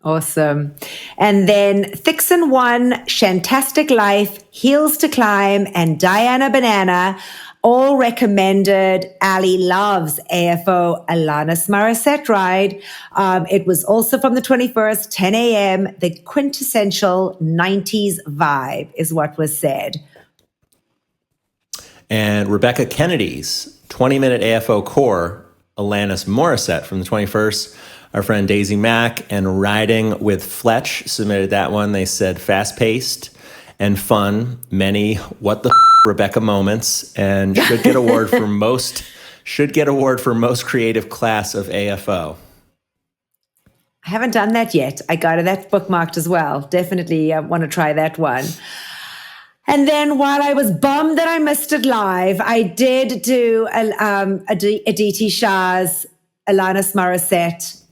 Awesome. And then Thixon 1, Shantastic Life, Heels to Climb, and Diana Banana all recommended Ali Love's AFO Alanis Morissette ride. It was also from the 21st, 10 a.m. The quintessential 90s vibe is what was said. And Rebecca Kennedy's 20-minute AFO core, Alanis Morissette from the 21st. Our friend Daisy Mack and Riding with Fletch submitted that one. They said fast-paced and fun, many what the Rebecca moments, and should get award for most creative class of AFO. I haven't done that yet. I got that bookmarked as well. Definitely want to try that one. And then while I was bummed that I missed it live, I did do Aditi Shah's Alanis Morissette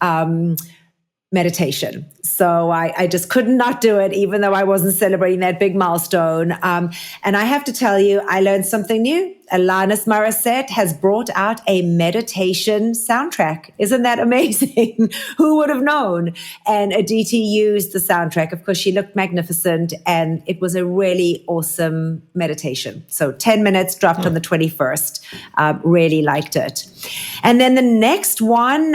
meditation. So I just could not do it, even though I wasn't celebrating that big milestone. And I have to tell you, I learned something new. Alanis Morissette has brought out a meditation soundtrack. Isn't that amazing? Who would have known? And Aditi used the soundtrack. Of course, she looked magnificent, and it was a really awesome meditation. So 10 minutes dropped on the 21st. Really liked it. And then the next one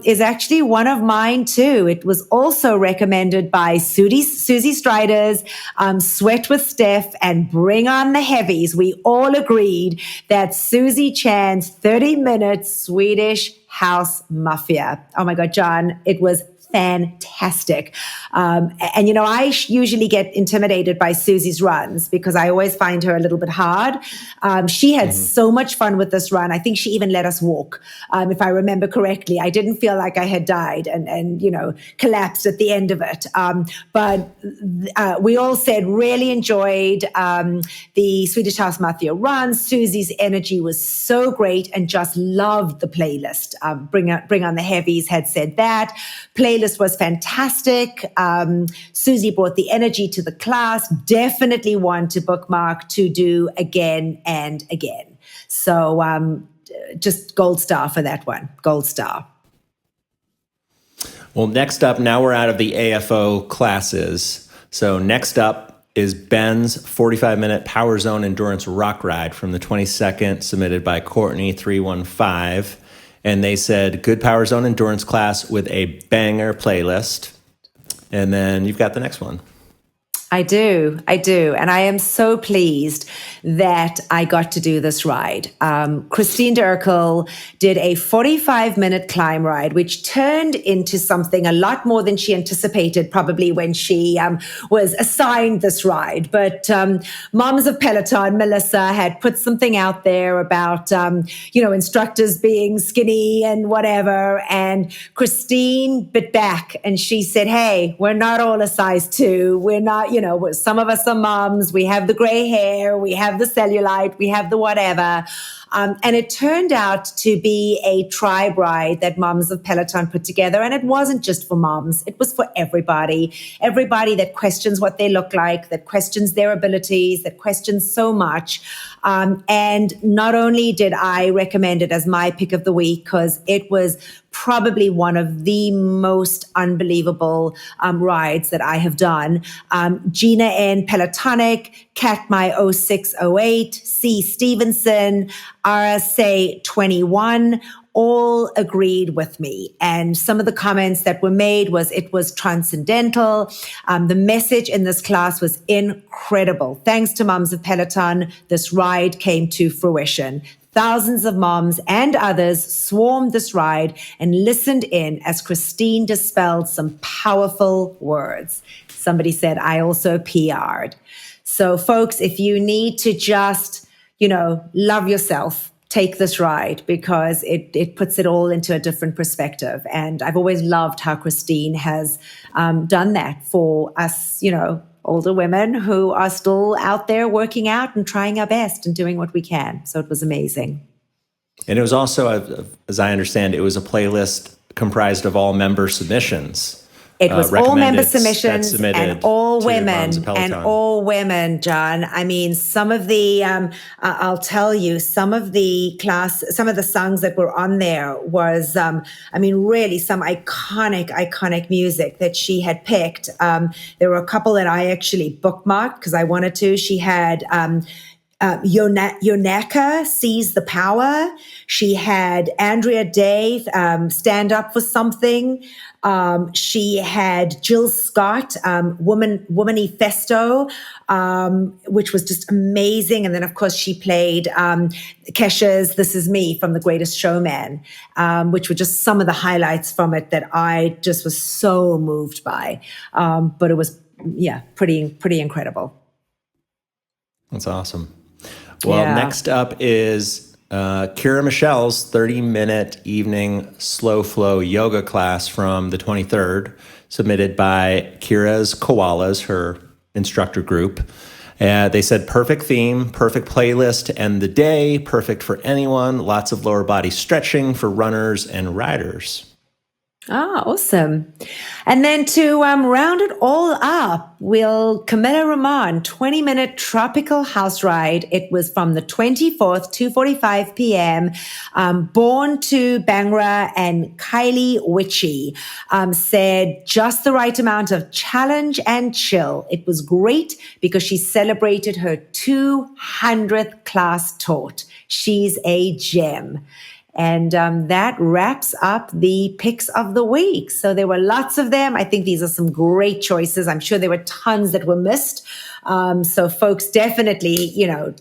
is actually one of mine too. It was also recommended by Susie Strider's Sweat with Steph and Bring on the Heavies. We all agreed that Susie Chan's 30-minute Swedish House Mafia. Oh my God, John, it was fantastic. And I usually get intimidated by Susie's runs because I always find her a little bit hard. She had so much fun with this run. I think she even let us walk. If I remember correctly, I didn't feel like I had died and collapsed at the end of it. But we all said really enjoyed the Swedish House Mafia run. Susie's energy was so great and just loved the playlist. Bring on the Heavies had said that. Playlist was fantastic. Susie brought the energy to the class. Definitely one to bookmark to do again and again. So just gold star for that one. Gold star. Well, next up, now we're out of the AFO classes. So next up is Ben's 45-minute Power Zone Endurance Rock Ride from the 22nd, submitted by Courtney 315. And they said, good Power Zone endurance class with a banger playlist. And then you've got the next one. I do. And I am so pleased that I got to do this ride. Christine Durkel did a 45-minute climb ride, which turned into something a lot more than she anticipated, probably when she was assigned this ride. But Moms of Peloton, Melissa, had put something out there about, instructors being skinny and whatever. And Christine bit back and she said, hey, we're not all a size 2. We're not, some of us are moms. We have the gray hair. We have the cellulite. We have the whatever. And it turned out to be a tribe ride that Moms of Peloton put together. And it wasn't just for moms. It was for everybody that questions what they look like, that questions their abilities, that questions so much. And not only did I recommend it as my pick of the week, because it was probably one of the most unbelievable rides that I have done. Gina N. Pelotonic, Katmy 0608, C. Stevenson, RSA 21, all agreed with me. And some of the comments that were made was it was transcendental. The message in this class was incredible. Thanks to Moms of Peloton, this ride came to fruition. Thousands of moms and others swarmed this ride and listened in as Christine dispelled some powerful words. Somebody said, I also PR'd. So folks, if you need to just, love yourself, take this ride because it puts it all into a different perspective. And I've always loved how Christine has done that for us, older women who are still out there working out and trying our best and doing what we can. So it was amazing. And it was also, as I understand, it was a playlist comprised of all member submissions. It was all member submissions and all women, John. I mean, some of the, I'll tell you, some of the songs that were on there was, really some iconic music that she had picked. There were a couple that I actually bookmarked because I wanted to. She had, Yoneka, Seize the Power. She had Andrea Day, Stand Up for Something. She had Jill Scott, Womany Festo, which was just amazing. And then, of course, she played Kesha's This Is Me from The Greatest Showman, which were just some of the highlights from it that I just was so moved by. But it was, pretty incredible. That's awesome. Well, next up is Kira Michelle's 30-minute evening slow flow yoga class from the 23rd, submitted by Kira's Koalas, her instructor group. They said perfect theme, perfect playlist to end the day, perfect for anyone, lots of lower body stretching for runners and riders. Ah, awesome. And then to round it all up, Camilla Rahman, 20-minute tropical house ride. It was from the 24th, 2:45 p.m. Born to Bangra and Kylie Witchy said just the right amount of challenge and chill. It was great because she celebrated her 200th class taught. She's a gem. And that wraps up the picks of the week. So there were lots of them. I think these are some great choices. I'm sure there were tons that were missed. So folks, definitely,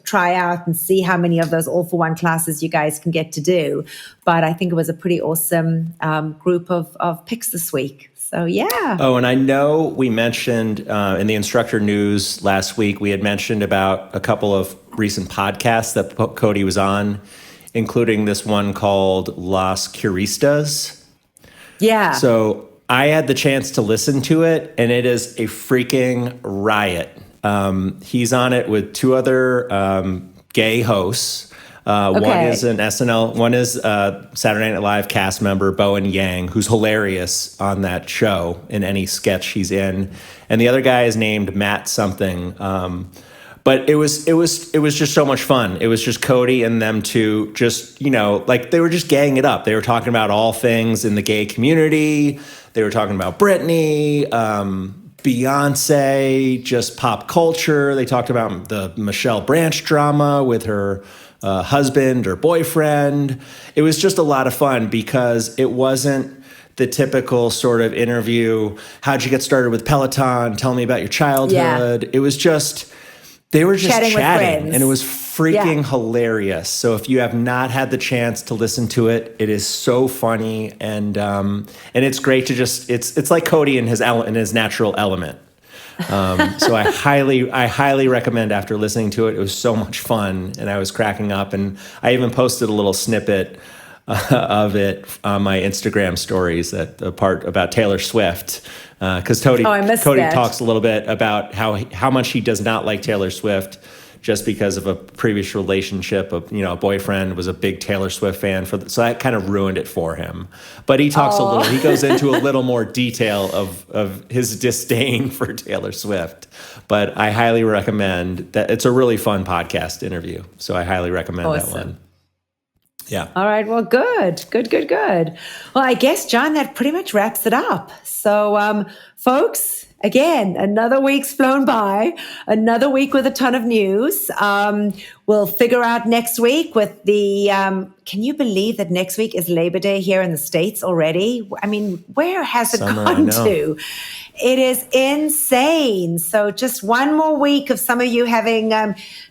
try out and see how many of those all-for-one classes you guys can get to do. But I think it was a pretty awesome group of picks this week. So, yeah. Oh, and I know we mentioned in the instructor news last week, we had mentioned about a couple of recent podcasts that Cody was on, including this one called Las Curistas. Yeah. So I had the chance to listen to it, and it is a freaking riot. He's on it with two other gay hosts. One is an SNL, one is Saturday Night Live cast member, Bowen Yang, who's hilarious on that show in any sketch he's in. And the other guy is named Matt something. But it was just so much fun. It was just Cody and them two just, they were just gaying it up. They were talking about all things in the gay community. They were talking about Britney, Beyonce, just pop culture. They talked about the Michelle Branch drama with her husband or boyfriend. It was just a lot of fun because it wasn't the typical sort of interview. How'd you get started with Peloton? Tell me about your childhood. Yeah. It was just, they were just chatting and it was freaking hilarious. So if you have not had the chance to listen to it, it is so funny. And it's great to just, it's like Cody in his natural element. So I highly recommend after listening to it. It was so much fun and I was cracking up, and I even posted a little snippet of it on my Instagram stories, that the part about Taylor Swift, because Cody talks a little bit about how much he does not like Taylor Swift, just because of a previous relationship. A boyfriend was a big Taylor Swift fan, so that kind of ruined it for him. But he talks he goes into a little more detail of his disdain for Taylor Swift. But I highly recommend that. It's a really fun podcast interview. So I highly recommend that one. Yeah. All right. Well, good. Well, I guess, John, that pretty much wraps it up. So, folks, again, another week's flown by, another week with a ton of news. We'll figure out next week with the, can you believe that next week is Labor Day here in the States already? I mean, where has it gone to? It is insane. So just one more week of some of you having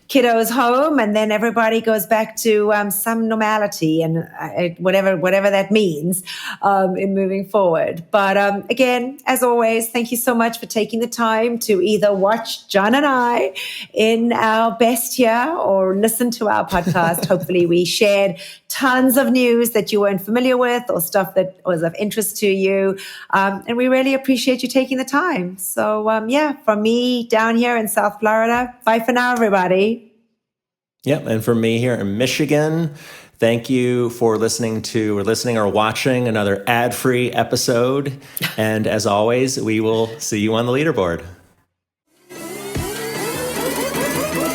kiddos home, and then everybody goes back to some normality and whatever that means in moving forward. But again, as always, thank you so much for taking the time to either watch John and I in our best here or listen to our podcast. Hopefully we shared tons of news that you weren't familiar with or stuff that was of interest to you. And we really appreciate you taking the time. So from me down here in South Florida, bye for now, everybody. Yep. And for me here in Michigan, thank you for listening or watching another ad-free episode. And as always, we will see you on the leaderboard.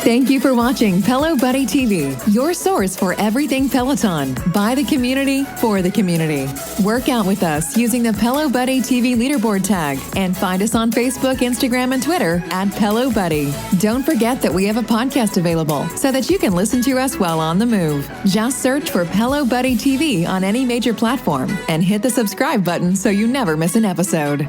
Thank you for watching Pelo Buddy TV, your source for everything Peloton, by the community, for the community. Work out with us using the Pelo Buddy TV leaderboard tag, and find us on Facebook, Instagram, and Twitter at Pelo Buddy. Don't forget that we have a podcast available so that you can listen to us while on the move. Just search for Pelo Buddy TV on any major platform and hit the subscribe button so you never miss an episode.